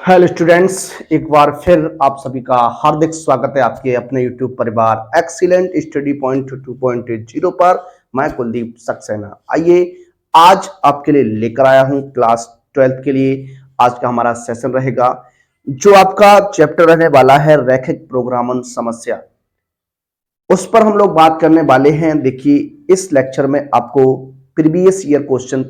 Hello students, एक बार फिर आप सभी का हार्दिक स्वागत है आपके अपने यूट्यूब परिवार एक्सीलेंट स्टडी पॉइंट 2.0 पर। मैं कुलदीप सक्सेना। आइए आज आपके लिए लेकर आया हूं क्लास 12 के लिए। आज का हमारा सेशन रहेगा जो आपका चैप्टर रहने वाला है रैखिक प्रोग्रामन समस्या। उस पर हम लोग बात करने वाले हैं। देखिए, इस लेक्चर में आपको प्रीवियस ईयर क्वेश्चन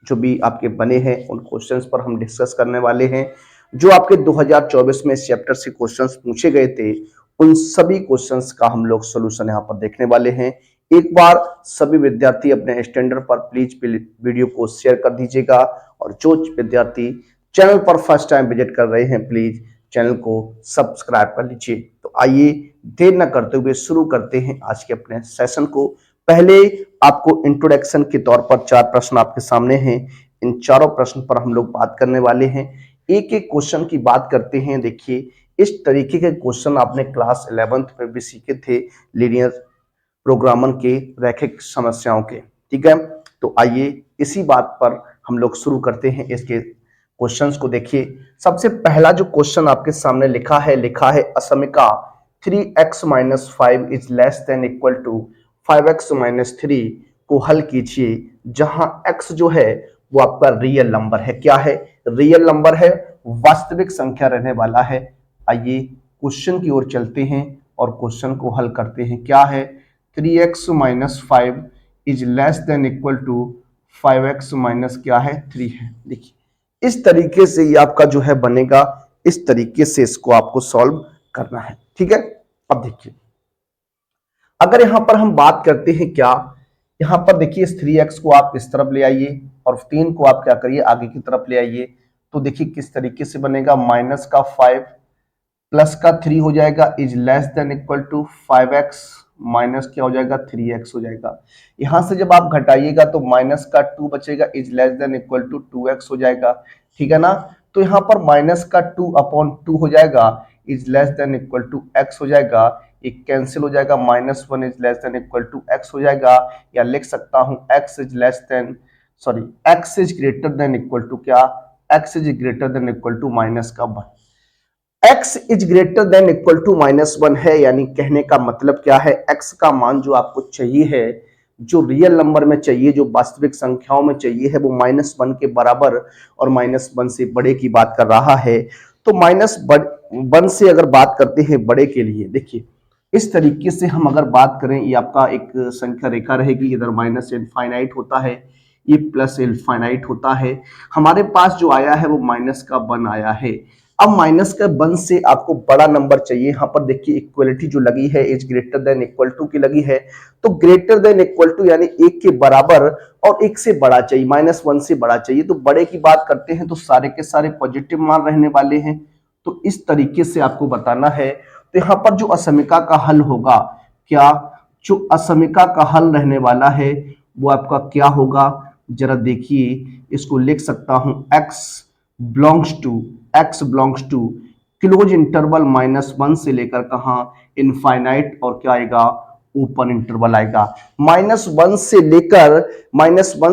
जो भी आपके बने हैं उन क्वेश्चंस पर हम डिस्कस करने वाले हैं। जो आपके 2024 में इस चैप्टर से क्वेश्चंस पूछे गए थे उन सभी क्वेश्चंस का हम लोग सोल्यूशन यहाँ पर देखने वाले हैं। एक बार सभी विद्यार्थी अपने स्टैंडर्ड पर प्लीज वीडियो को शेयर कर दीजिएगा, और जो विद्यार्थी चैनल पर फर्स्ट टाइम विजिट कर रहे हैं प्लीज चैनल को सब्सक्राइब कर लीजिए। तो आइए देर न करते हुए शुरू करते हैं आज के अपने सेशन को। पहले आपको इंट्रोडक्शन के तौर पर 4 प्रश्न आपके सामने हैं। इन चारों प्रश्न पर हम लोग बात करने वाले हैं। एक एक क्वेश्चन की बात करते हैं। देखिए, इस तरीके के क्वेश्चन आपने क्लास 11th में भी सीखे थे, लीनियर प्रोग्रामन के रैखिक समस्याओं के। ठीक है, तो आइए इसी बात पर हम लोग शुरू करते हैं। इसके क्वेश्चंस को देखिए। सबसे पहला जो क्वेश्चन आपके सामने लिखा है असमिका 3x minus 5 is less than equal to 5x minus 3 को हल कीजिए, जहां x जो है वो आपका रियल नंबर है। क्या है? रियल नंबर है, वास्तविक संख्या रहने वाला है। आइए क्वेश्चन की ओर चलते हैं और क्वेश्चन को हल करते हैं। क्या है? 3x minus 5 is less than equal to 5x minus क्या है 3 है। देखिए, इस तरीके से ये आपका जो है बनेगा। इस तरीके से इसको आपको सॉल्व करना है। ठीक है, अब देखिए, अगर यहां पर हम बात करते हैं, क्या यहां पर देखिए इस 3x को आप इस तरफ ले आइए और 3 को आप क्या करिए आगे की तरफ ले आइए। तो देखिए किस तरीके से बनेगा। माइनस का 5 प्लस का 3 हो जाएगा is less than equal to 5x minus क्या हो जाएगा 3x हो जाएगा। यहां से जब आप घटाइएगा तो माइनस का 2 बचेगा is less than equal to 2x हो जाएगा। ठीक है ना। तो यहां पर माइनस का 2/2 हो जाएगा is less than equal to x हो जाएगा। एक कैंसिल हो जाएगा, -1 is less than equal to x हो जाएगा। या लिख सकता हूं x is less than x is greater than equal to क्या, x is greater than equal to minus का 1। x is greater than equal to -1 है, यानी कहने का मतलब क्या है, x का मान जो आपको चाहिए है, जो रियल नंबर में चाहिए, जो वास्तविक संख्याओं में चाहिए है, वो -1 के बराबर और -1 से बड़े की बात कर रहा है। तो -1 से अगर बात करते हैं बड़े के लिए, देखिए इस तरीके से हम अगर बात करें, ये आपका एक संख्या रेखा रहेगी। इधर माइनस इनफाइनाइट होता है, ये प्लस इनफाइनाइट होता है। हमारे पास जो आया है वो माइनस का 1 आया है। अब माइनस का 1 से आपको बड़ा नंबर चाहिए। यहां पर देखिए इक्वलिटी जो लगी है is greater than equal to की लगी है। तो ग्रेटर देन इक्वल टू यानी 1 के बराबर और 1 से बड़ा चाहिए, -1 से बड़ा चाहिए। तो बड़े की बात करते हैं तो सारे के सारे पॉजिटिव मान रहने वाले हैं। तो इस तरीके से आपको बताना है। तो यहां पर जो असमिका का हल होगा, क्या जो असमिका का हल रहने वाला है वो आपका क्या होगा, जरा देखिए। इसको लिख सकता हूं x belongs to close interval -1 से लेकर कहां इनफाइनाइट, और क्या आएगा ओपन इंटरवल आएगा। -1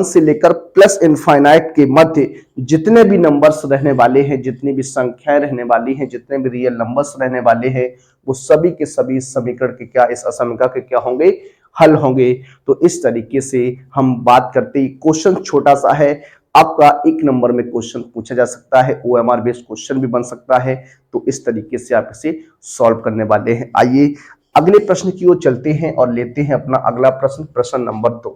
से लेकर प्लस इनफाइनाइट के मध्य जितने भी नंबर्स रहने वाले हैं, जितनी भी संख्याएं रहने वाली हैं, जितने भी रियल नंबर्स रहने वाले हैं, वो सभी के सभी समीकरण के क्या, इस असमिका के क्या होंगे, हल होंगे। तो इस तरीके से हम बात करते ही, क्वेश्चन छोटा सा है, आपका 1 नंबर में क्वेश्चन पूछा जा सकता है, OMR बेस्ड क्वेश्चन भी बन सकता है। तो इस तरीके से आप इसे सॉल्व करने वाले हैं। आइए अगले प्रश्न की ओर चलते हैं और लेते हैं अपना अगला प्रश्न, प्रश्न नंबर 2।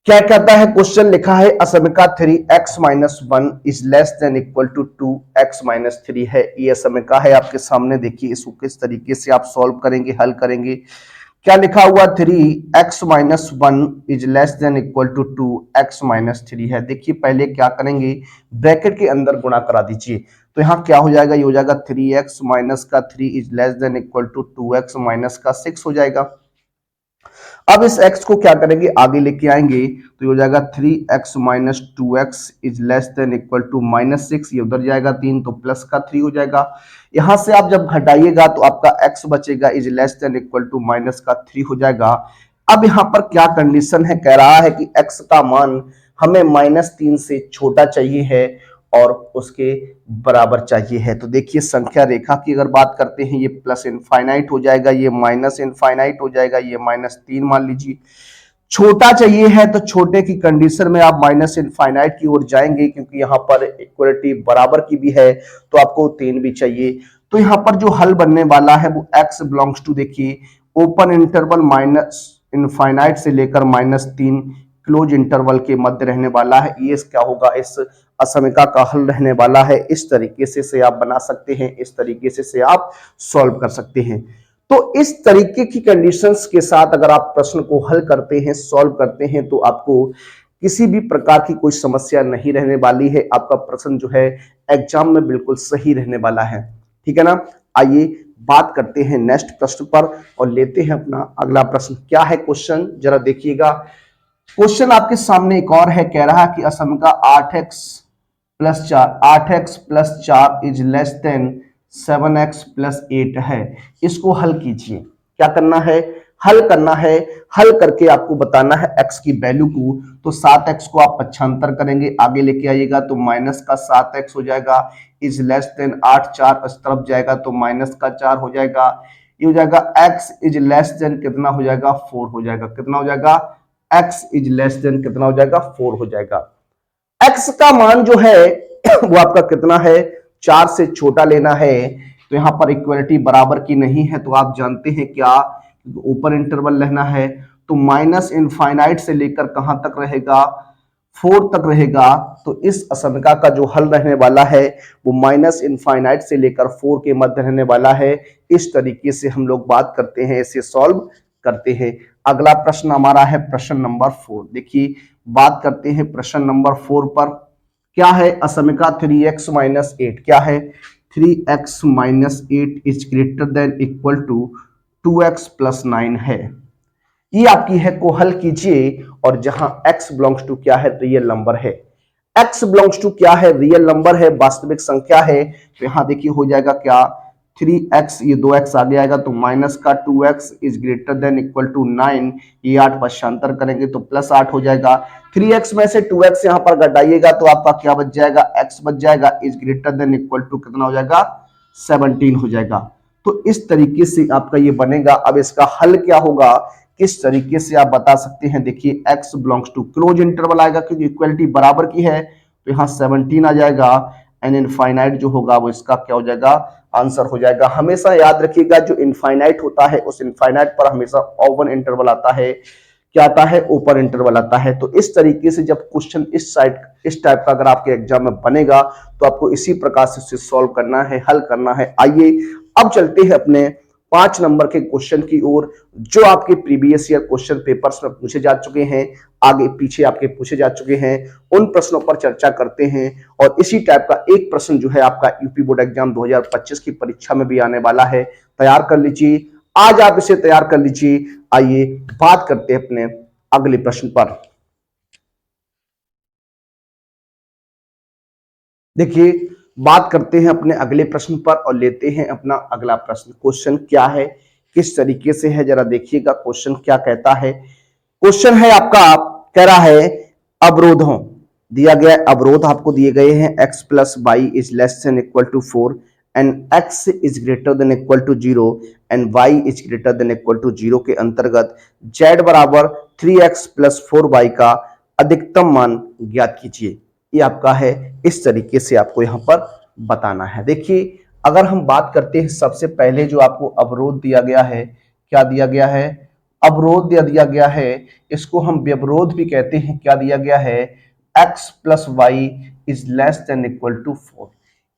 क्या कहता है क्वेश्चन? लिखा है असमिका 3x minus 1 is less than equal to 2x minus 3 है। ये असमिका है आपके सामने। देखिए इसको किस तरीके से आप सॉल्व करेंगे, हल करेंगे। क्या लिखा हुआ 3x minus 1 is less than equal to 2x minus 3 है। देखिए पहले क्या करेंगे, ब्रैकेट के अंदर गुणा करा दीजिए। तो यहाँ क्या हो जाएगा, ये हो जाएगा 3x माइनस का 3 is less than equal to 2x minus का 6 हो जाएगा। अब इस x को क्या करेंगे, आगे लेके आएंगे। तो ये हो जाएगा 3x minus 2x is less than equal to -6, ये उधर जाएगा 3 तो प्लस का 3 हो जाएगा। यहां से आप जब घटाइएगा तो आपका x बचेगा is less than equal to minus का 3 हो जाएगा। अब यहां पर क्या कंडीशन है, कह रहा है कि x का मान हमें -3 से छोटा चाहिए है और उसके बराबर चाहिए है। तो देखिए संख्या रेखा की अगर बात करते हैं, ये प्लस इनफाइनाइट हो जाएगा, ये माइनस इनफाइनाइट हो जाएगा, ये -3 मान लीजिए। छोटा चाहिए है तो छोटे की कंडीशन में आप माइनस इनफाइनाइट की ओर जाएंगे, क्योंकि यहाँ पर इक्वलिटी बराबर की भी है तो आपको 3 भी चाहिए। तो यहाँ पर जो हल बनने वाला है वो x बिलोंग्स टू, देखिए ओपन इंटरवल माइनस इनफाइनाइट से लेकर -3 क्लोज इंटरवल के मध्य रहने वाला है। ये क्या होगा, इस असमीका का हल रहने वाला है। इस तरीके से आप बना सकते हैं, इस तरीके से आप सॉल्व कर सकते हैं। तो इस तरीके की कंडीशंस के साथ अगर आप प्रश्न को हल करते हैं, सॉल्व करते हैं, तो आपको किसी भी प्रकार की कोई समस्या नहीं रहने वाली है। आपका प्रश्न जो है एग्जाम में बिल्कुल सही रहने वाला है, ठीक है ना। आइए बात करते हैं नेक्स्ट प्रश्न पर और लेते हैं अपना अगला प्रश्न। क्या है क्वेश्चन, जरा देखिएगा। क्वेश्चन आपके सामने एक और है, कह रहा है कि असमीका 8x plus 4 is less then 7x plus 8 है। इसको हल कीजिए। क्या करना है, हल करना है। हल करके आपको बताना है x की वैल्यू को। तो 7x को आप पक्षांतर करेंगे, आगे लेके आइएगा तो माइनस का 7x हो जाएगा, इज लेस देन 8, 4 इस तरफ जाएगा तो माइनस का 4 हो जाएगा। ये हो जाएगा x इज लेस देन कितना हो जाएगा, 4 हो जाएगा। कितना हो जाएगा, x इज लेस देन कितना हो जाएगा, 4 हो जाएगा। x का मान जो है वो आपका कितना है, 4 से छोटा लेना है। तो यहां पर इक्वलिटी बराबर की नहीं है, तो आप जानते हैं क्या, ओपन इंटरवल लेना है। तो माइनस इनफाइनाइट से लेकर कहां तक रहेगा, 4 तक रहेगा। तो इस असमीका का जो हल रहने वाला है वो माइनस इनफाइनाइट से लेकर 4 के मध्य रहने वाला है। इस तरीके से हम लोग बात करते हैं, इसे सॉल्व करते हैं। अगला प्रश्न हमारा है प्रश्न नंबर 4। देखिए बात करते हैं प्रश्न नंबर 4 पर। क्या है, असमीका 3x माइनस 8। क्या है, 3x minus 8 is greater than equal to 2x plus 9 है। ये आपकी है को हल कीजिए, और जहां x बिलोंग्स टू क्या है, रियल नंबर है। x बिलोंग्स टू क्या है, रियल नंबर है, वास्तविक संख्या है। तो यहां देखिए हो जाएगा क्या, 3x, ये 2x आगे आएगा तो माइनस का 2x is greater than equal to 9। ये 8 पश्चांतर करेंगे तो प्लस 8 हो जाएगा। 3x में से 2x यहां पर घटाइएगा तो आपका क्या बच जाएगा, x बच जाएगा, is greater than equal to कितना हो जाएगा, 17 हो जाएगा। तो इस तरीके से आपका ये बनेगा। अब इसका हल क्या होगा, किस तरीके से आप बता सकते हैं, देखिए x belongs to close interval आएगा, क्योंकि इक्वलिटी बराबर की है तो यहाँ 17 आ जाएगा। एंड इनफाइनाइट जो होगा वो इसका क्या हो जाएगा, आंसर हो जाएगा। हमेशा याद रखिएगा जो इनफाइनाइट होता है उस इनफाइनाइट पर हमेशा ओपन इंटरवल आता है। क्या आता है, ओपन इंटरवल आता है। तो इस तरीके से जब क्वेश्चन इस टाइप का अगर आपके एग्जाम में बनेगा तो आपको इसी प्रकार से उसे सॉल्व करना है, हल करना है। आइए अब चलते हैं अपने 5 नंबर के क्वेश्चन की ओर, जो आपके प्रीवियस ईयर क्वेश्चन पेपर्स में पूछे जा चुके हैं, आगे पीछे आपके पूछे जा चुके हैं। उन प्रश्नों पर चर्चा करते हैं। और इसी टाइप का एक प्रश्न जो है आपका यूपी बोर्ड एग्जाम 2025 की परीक्षा में भी आने वाला है, तैयार कर लीजिए। आज आप इसे तैयार कर लीजिए। आइए बात करते हैं अपने अगले प्रश्न पर। देखिए बात करते हैं अपने अगले प्रश्न पर और लेते हैं अपना अगला प्रश्न। क्वेश्चन क्या है, किस तरीके से है, जरा देखिएगा क्वेश्चन क्या कहता है। क्वेश्चन है आपका, कह रहा है अवरोधों, दिया गया अवरोध आपको दिए गए हैं, x plus Y is less than equal to 4 and x is greater than equal to 0 and y is greater than equal to 0 के अंतर्गत z बराबर 3x प्लस 4y का अधिकतम मान ज्ञात कीजिए। ये आपका है, इस तरीके से आपको यहां पर बताना है। देखिए अगर हम बात करते हैं, सबसे पहले जो आपको अवरोध दिया गया है, क्या दिया गया है, अवरोध दिया गया है, इसको हम व्यवरोध भी कहते हैं। क्या दिया गया है, x plus Y is less than equal to 4,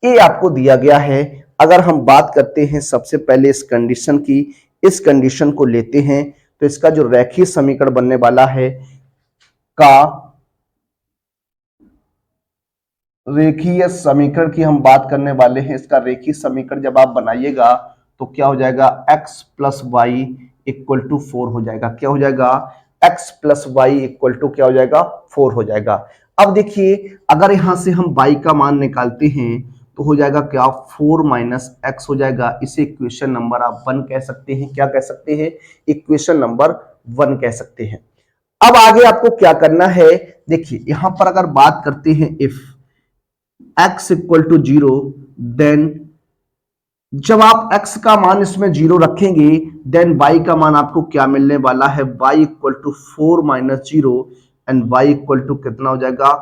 ये आपको दिया गया है। अगर हम बात करते हैं सबसे पहले इस कंडीशन की, इस कंडीशन को लेते हैं तो इसका जो रेखीय समीकरण बनने वाला है का रेखीय समीकरण की हम बात करने वाले हैं। इसका रेखीय समीकरण जब आप बनाइएगा तो क्या हो जाएगा, x plus Y equal to 4 हो जाएगा। क्या हो जाएगा, x plus Y equal to क्या हो जाएगा, 4 हो जाएगा। अब देखिए अगर यहां से हम y का मान निकालते हैं तो हो जाएगा क्या, 4 माइनस एक्स हो जाएगा। इसे इक्वेशन नंबर आप 1 कह सकते हैं। क्या कह सकते हैं, इक्वेशन नंबर 1 कह सकते हैं। अब आगे आपको क्या करना है, देखिए यहां पर अगर बात करते हैं if x equal to 0, then जब आप x का मान इसमें 0 रखेंगे, देन y का मान आपको क्या मिलने वाला है, y equal to 4 minus 0 and y equal to कितना हो जाएगा,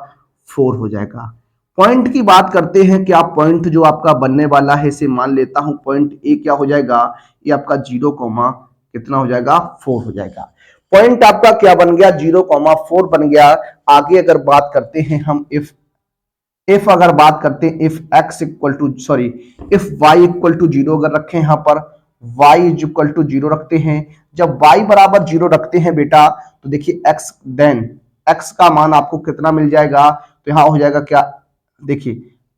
4 हो जाएगा। पॉइंट की बात करते हैं कि आप पॉइंट जो आपका बनने वाला है, इसे मान लेता हूं पॉइंट ए क्या हो जाएगा, ये आपका 0 कॉमा कितना हो जाएगा, 4 हो जाएगा। पॉइंट आपका क्या बन गया, 0 कॉमा 4 बन गया। आगे अगर बात करते हैं हम इफ अगर बात करते हैं if x equal to sorry if y equal to 0 अगर रखें, यहां पर y इज इक्वल टू 0 रखते हैं, जब y बराबर 0 रखते हैं बेटा, तो देखिए x देन x का मान आपको कितना मिल जाएगा, तो यहां हो जाएगा क्या, देखिए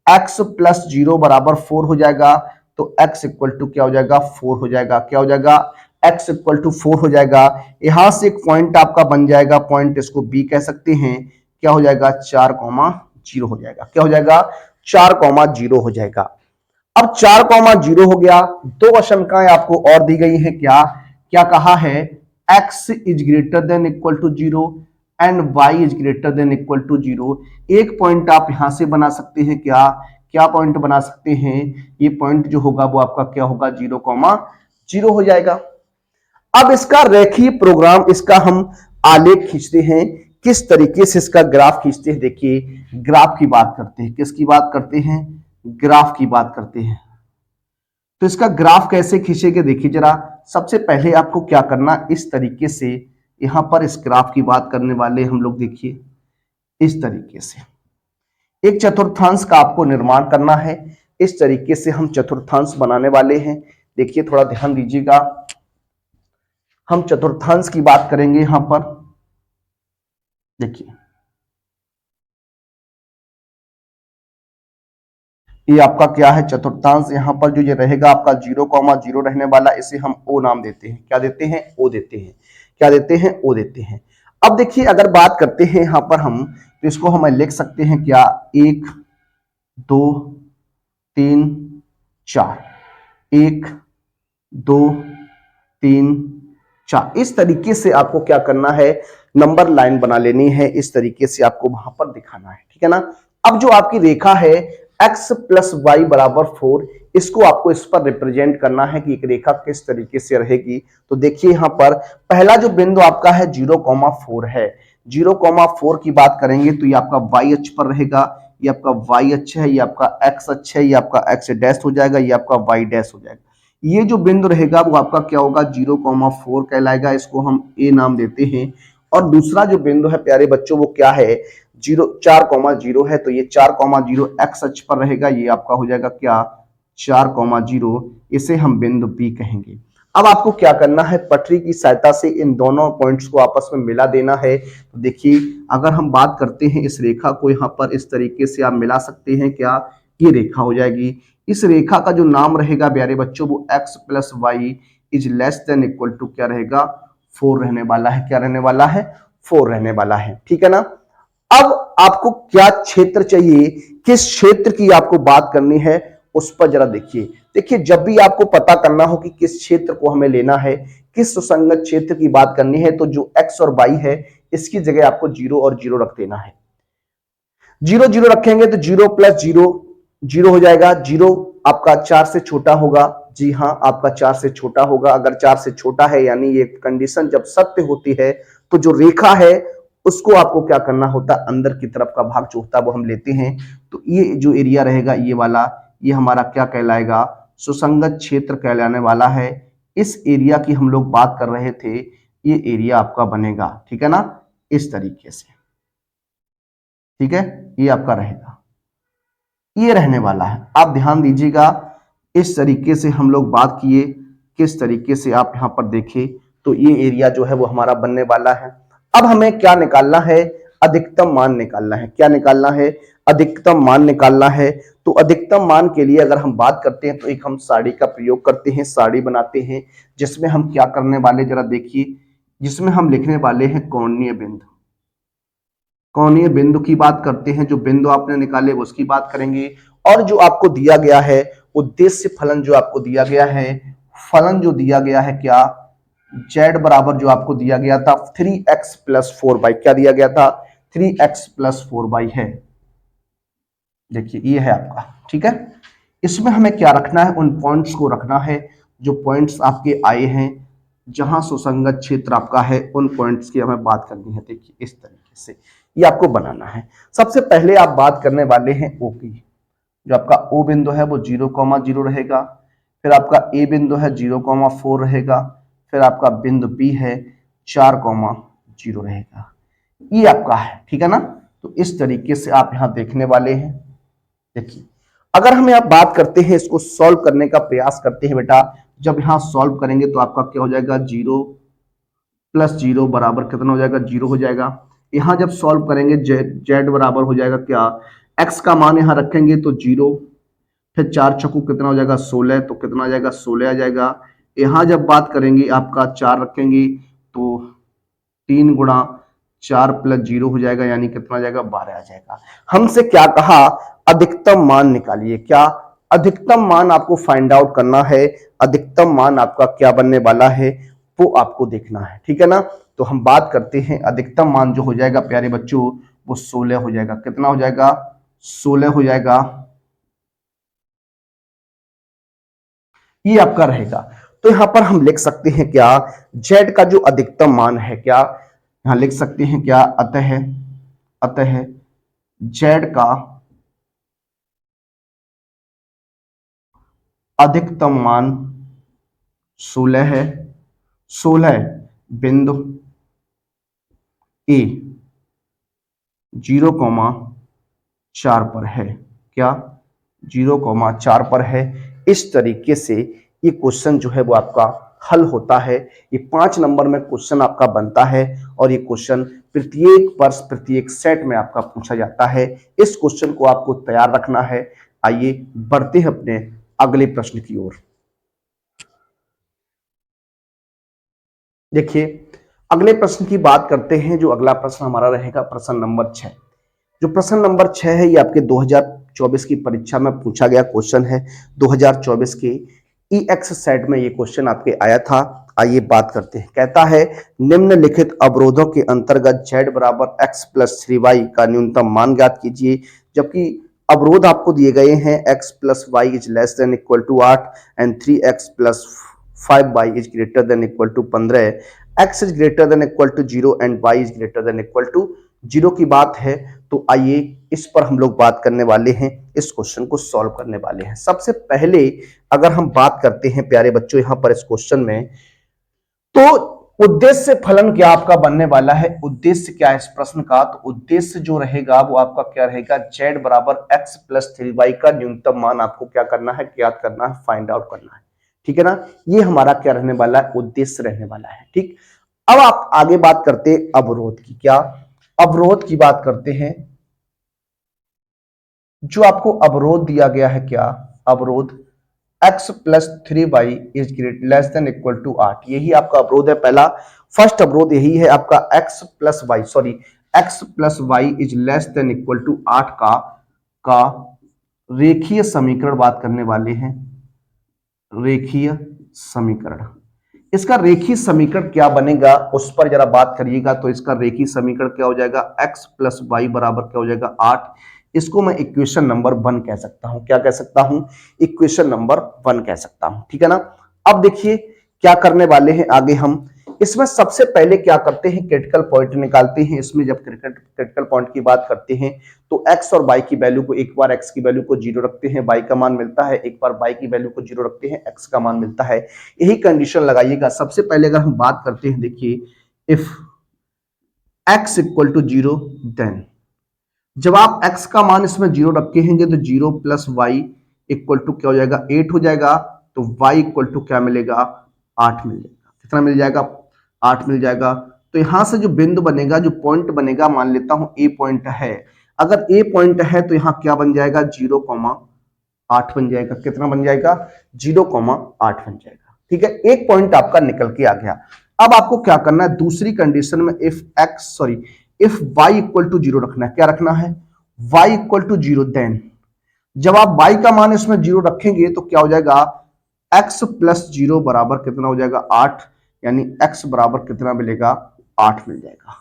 x प्लस 0 बराबर 4 हो जाएगा, तो x इक्वल टू क्या हो जाएगा, 4 हो जाएगा। क्या हो जाएगा, x इक्वल टू 4 हो जाएगा। यहां से एक पॉइंट आपका बन जाएगा, पॉइंट इसको b कह सकते हैं, क्या हो जाएगा, 4,0 हो जाएगा। क्या हो जाएगा, 4,0 हो जाएगा। अब 4,0 हो गया। दो आशंकाएं आपको और दी गई हैं, क्या क्या कहा है, x is greater than equal to 0 and y is greater than equal to 0। एक पॉइंट आप यहां से बना सकते हैं, क्या क्या पॉइंट बना सकते हैं, ये पॉइंट जो होगा वो आपका क्या होगा, 0,0 हो जाएगा। अब इसका रेखीय प्रोग्राम, इसका हम आलेख खींचते हैं, किस तरीके से इसका ग्राफ खींचते हैं। देखिए ग्राफ की बात करते हैं, किसकी बात करते हैं, ग्राफ की बात करते हैं। तो इसका ग्राफ कैसे खींचेंगे, देखिए जरा, सबसे पहले आपको क्या करना, इस तरीके से यहां पर इस ग्राफ की बात करने वाले हम लोग, देखिए इस तरीके से एक चतुर्थांश का आपको निर्माण करना है। इस तरीके से हम चतुर्थांश बनाने वाले हैं। देखिए थोड़ा ध्यान दीजिएगा, हम चतुर्थांश की बात करेंगे यहां पर। देखिए ये आपका क्या है, चतुर्थांश। यहां पर जो ये रहेगा आपका 0,0 रहने वाला, इसे हम ओ नाम देते हैं। क्या देते हैं, ओ देते हैं। क्या देते हैं, ओ देते हैं। अब देखिए अगर बात करते हैं यहां पर हम, तो इसको हम लिख सकते हैं क्या, 1 2 3 4, 1 2 3 4, इस तरीके से आपको क्या करना है, नंबर लाइन बना लेनी है। इस तरीके से आपको वहां पर दिखाना है, ठीक है ना। अब जो आपकी रेखा है x प्लस वाई बराबर 4, इसको आपको इस पर रिप्रेजेंट करना है कि एक रेखा किस तरीके से रहेगी। तो देखिए यहां पर पहला जो बिंदु आपका है 0,4 है। 0,4 की बात करेंगे तो ये आपका y अक्ष पर रहेगा, ये आपका y अक्ष है, ये आपका x अक्ष है, ये आपका x डैश हो जाएगा, ये आपका y डैश हो जाएगा। ये जो बिंदु रहेगा वो आपका क्या होगा, 0,4 कहलाएगा, इसको हम a नाम देते हैं। और दूसरा जो बिंदु है प्यारे बच्चों वो क्या है, 4,0 है, तो ये 4,0 x अक्ष पर रहेगा, ये आपका हो जाएगा क्या, 4,0, इसे हम बिंदु B कहेंगे। अब आपको क्या करना है, पटरी की सहायता से इन दोनों पॉइंट्स को आपस में मिला देना है। तो देखिए अगर हम बात करते हैं इस रेखा को, यहाँ पर इस तरीके से आप मिला सकते हैं, क्या ये रेखा हो जाएगी। इस रेखा का जो नाम रहेगा प्यारे बच्चों वो x plus Y is less than equal to क्या रहेगा, 4 रहने वाला है। क्या रहने वाला है, 4 रहने वाला है, ठीक है ना। अब आपको क्या क्षेत्र चाहिए, किस क्षेत्र की आपको बात करनी है, उस पर जरा देखिए। देखिए जब भी आपको पता करना हो कि किस क्षेत्र को हमें लेना है, किस सुसंगत क्षेत्र की बात करनी है, तो जो x और y है इसकी जगह आपको 0 और 0 रख देना है। 0 0 रखेंगे तो 0 प्लस 0 0 हो जाएगा। 0 आपका 4 से छोटा होगा, जी हाँ आपका 4 से छोटा होगा। अगर 4 से छोटा है यानी ये कंडीशन जब सत्य होती है, तो जो रेखा है उसको आपको क्या करना होता है, अंदर की तरफ का भाग जो होता है वो हम लेते हैं। तो ये जो एरिया रहेगा ये वाला, ये हमारा क्या कहलाएगा, सुसंगत क्षेत्र कहलाने वाला है। इस एरिया की हम लोग बात कर रहे थे, ये एरिया आपका बनेगा, ठीक है ना, इस तरीके से, ठीक है, ये आपका रहेगा, ये रहने वाला है। आप ध्यान दीजिएगा, इस तरीके से हम लोग बात किए, किस तरीके से आप यहां पर देखें, तो ये एरिया जो है वो हमारा बनने वाला है। अब हमें क्या निकालना है, अधिकतम मान निकालना है। क्या निकालना है, अधिकतम मान निकालना है। तो अधिकतम मान के लिए अगर हम बात करते हैं तो एक हम साड़ी का प्रयोग करते हैं, साड़ी बनाते हैं, जिसमें हम क्या करने वाले जरा देखिए, जिसमें हम लिखने वाले हैं कोणीय बिंदु। कोणीय बिंदु की बात करते हैं, जो बिंदु आपने निकाले उसकी बात करेंगे। और जो आपको दिया गया है उद्देश्य फलन, जो आपको दिया गया है फलन, जो दिया गया है क्या, z बराबर जो आपको दिया गया था 3x प्लस 4 बाई, क्या दिया गया था, 3x प्लस 4 बाई है। देखिए ये है आपका, ठीक है। इसमें हमें क्या रखना है, उन पॉइंट्स को रखना है जो पॉइंट्स आपके आए हैं, जहां सुसंगत क्षेत्र आपका है, उन पॉइंट्स की हमें बात करनी है। देखिए इस तरीके से ये आपको बनाना है। सबसे पहले आप बात करने वाले हैं ओ की। जो आपका ओ बिंदु है वो 0,0 रहेगा, फिर आपका ए बिंदु है 0,4 रहेगा, फिर आपका बिंदु बी है 4,0 रहेगा। ये आपका है, ठीक है ना। तो इस तरीके से आप यहां देखने वाले हैं। देखिए अगर हम यहाँ बात करते हैं, इसको सॉल्व करने का प्रयास करते हैं बेटा, जब यहां सॉल्व करेंगे तो आपका क्या हो जाएगा, 0 + 0 बराबर कितना हो जाएगा, 0 हो जाएगा। यहां जब सॉल्व करेंगे जेड बराबर हो जाएगा क्या, एक्स का मान यहां रखेंगे तो 0, फिर 4 चौको कितना हो जाएगा 16, तो कितना आ जाएगा 16 आ जाएगा। यहां जब बात करेंगे आपका 4 रखेंगे तो 3 × 4 + 0 हो जाएगा, यानी कितना आ जाएगा 12 आ जाएगा। हमसे क्या कहा, अधिकतम मान निकालिए। क्या अधिकतम मान आपको फाइंड आउट करना है, अधिकतम मान आपका क्या बनने वाला है वो आपको देखना है, ठीक है ना। तो हम बात करते हैं, अधिकतम मान जो हो जाएगा प्यारे बच्चों वो 16 हो जाएगा। कितना हो जाएगा, 16 हो जाएगा। ये आपका रहेगा। तो यहां पर हम लिख सकते हैं क्या, जेड का जो अधिकतम मान है, क्या यहां लिख सकते हैं क्या, अतः अतः जेड का अधिकतम मान 16 है। 16 बिंदु ए 0,4 पर है। क्या 0,4 पर है। इस तरीके से ये क्वेश्चन जो है वो आपका हल होता है। ये 5 नंबर में क्वेश्चन आपका बनता है और ये क्वेश्चन प्रत्येक वर्ष प्रत्येक सेट में आपका पूछा जाता है। इस क्वेश्चन को आपको तैयार रखना है। आइए बढ़ते हैं अपने अगले प्रश्न की ओर। देखिए अगले प्रश्न की बात करते हैं। जो अगला प्रश्न हमारा रहेगा प्रश्न नंबर 6। जो प्रश्न नंबर 6 है ये आपके 2024 की परीक्षा में पूछा गया क्वेश्चन है। 2024 के ईएक्स सेट में ये क्वेश्चन आपके आया था। आइए बात करते हैं। कहता है निम्नलिखित अवरोधों के अंतर्गत z बराबर x + 3y का न्यूनतम मान ज्ञात कीजिए। जबकि अवरोध आपको दिए गए हैं x + y is less than equal to 8 and 3x + 5y is greater than equal to 15, x is greater than equal to 0 and y is greater than equal to 0 की बात है। तो आइए इस पर हम लोग बात करने वाले हैं, इस क्वेश्चन को सॉल्व करने वाले हैं। सबसे पहले अगर हम बात करते हैं प्यारे बच्चों यहां पर इस क्वेश्चन में, तो उद्देश्य फलन क्या आपका बनने वाला है। उद्देश्य क्या है इस प्रश्न का, तो उद्देश्य जो रहेगा वो आपका क्या रहेगा, z बराबर x + 3y का न्यूनतम मान आपको क्या करना है, ज्ञात करना है, फाइंड आउट करना है, ठीक है ना। ये हमारा क्या रहने वाला है, उद्देश्य रहने वाला है, ठीक। अब आप आगे बात करते हैं अवरोध की। क्या अवरोध की बात करते हैं। जो आपको अवरोध दिया गया है, क्या अवरोध x + 3y is great less than equal to 8, यही आपका अवरोध है। पहला फर्स्ट अवरोध यही है आपका x + y is less than equal to 8 का रेखीय समीकरण बात करने वाले हैं। रेखीय समीकरण, इसका रेखीय समीकरण क्या बनेगा उस पर जरा बात करिएगा। तो इसका रेखीय समीकरण क्या हो जाएगा, x + y बराबर क्या हो जाएगा 8। इसको मैं इक्वेशन नंबर 1 कह सकता हूं। क्या कह सकता हूं, इक्वेशन नंबर 1 कह सकता हूं, ठीक है ना। अब देखिए क्या करने वाले हैं आगे हम। इसमें सबसे पहले क्या करते हैं, क्रिटिकल पॉइंट निकालते हैं। इसमें जब क्रिटिकल पॉइंट की बात करते हैं तो x और y की वैल्यू को, एक बार x की वैल्यू को 0 रखते हैं, y का मान मिलता है, एक बार y की वैल्यू को 0 रखते हैं, x का मान मिलता है। यही कंडीशन लगाइएगा। सबसे पहले अगर हम बात करते हैं, देखिए इफ x = 0 देन, जब आप x का मान इसमें 0 रखेंगे तो 0 + y = क्या हो जाएगा 8 हो जाएगा। तो y = क्या मिलेगा 8 मिल जाएगा। कितना मिल जाएगा 8 मिल जाएगा। तो यहां से जो बिंदु बनेगा, जो पॉइंट बनेगा, मान लेता हूं a पॉइंट है। अगर a पॉइंट है तो यहां क्या बन जाएगा 0,8 बन जाएगा। कितना बन जाएगा 0,8 बन जाएगा, ठीक है। एक पॉइंट आपका निकल के आ गया। अब आपको क्या करना है, दूसरी कंडीशन में इफ y = 0 रखना है। क्या रखना है, y = 0 देन, जब आप y का मान इसमें 0 रखेंगे तो क्या हो जाएगा, x + 0 बराबर कितना हो जाएगा 8, यानी x बराबर कितना मिलेगा 8 मिल जाएगा।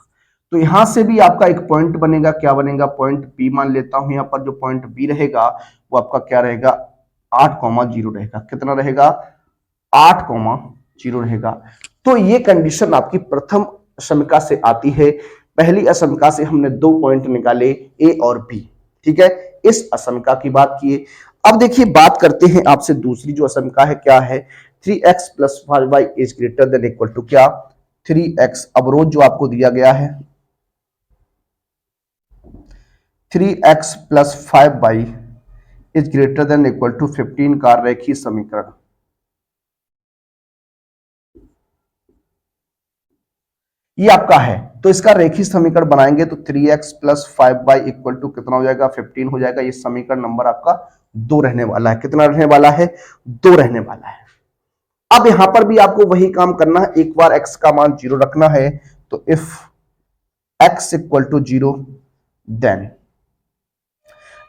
तो यहां से भी आपका एक पॉइंट बनेगा, क्या बनेगा, पॉइंट बी मान लेता हूं। यहां पर जो पॉइंट बी रहेगा वो आपका क्या रहेगा, 8,0 रहेगा। कितना रहेगा, 8,0 रहेगा। तो ये कंडीशन आपकी प्रथम असमिका से आती है। पहली असमिका से हमने 2 पॉइंट निकाले, ए और बी। ठीक है, इस असमिका की बात किए। अब देखिए बात करते हैं आपसे दूसरी जो असमिका है, क्या है, 3x plus 5y is greater than equal to क्या, 3x। अवरोध जो आपको दिया गया है 3x plus 5y is greater than equal to 15 का रेखीय समीकरण। ये आपका है, तो इसका रेखीय समीकरण बनाएंगे तो 3x plus 5y equal to कितना हो जाएगा, 15 हो जाएगा। ये समीकरण नंबर आपका 2 रहने वाला है। कितना रहने वाला है, 2 रहने वाला है। अब यहां पर भी आपको वही काम करना है, एक बार x का मान 0 रखना है। तो if x equal to 0 then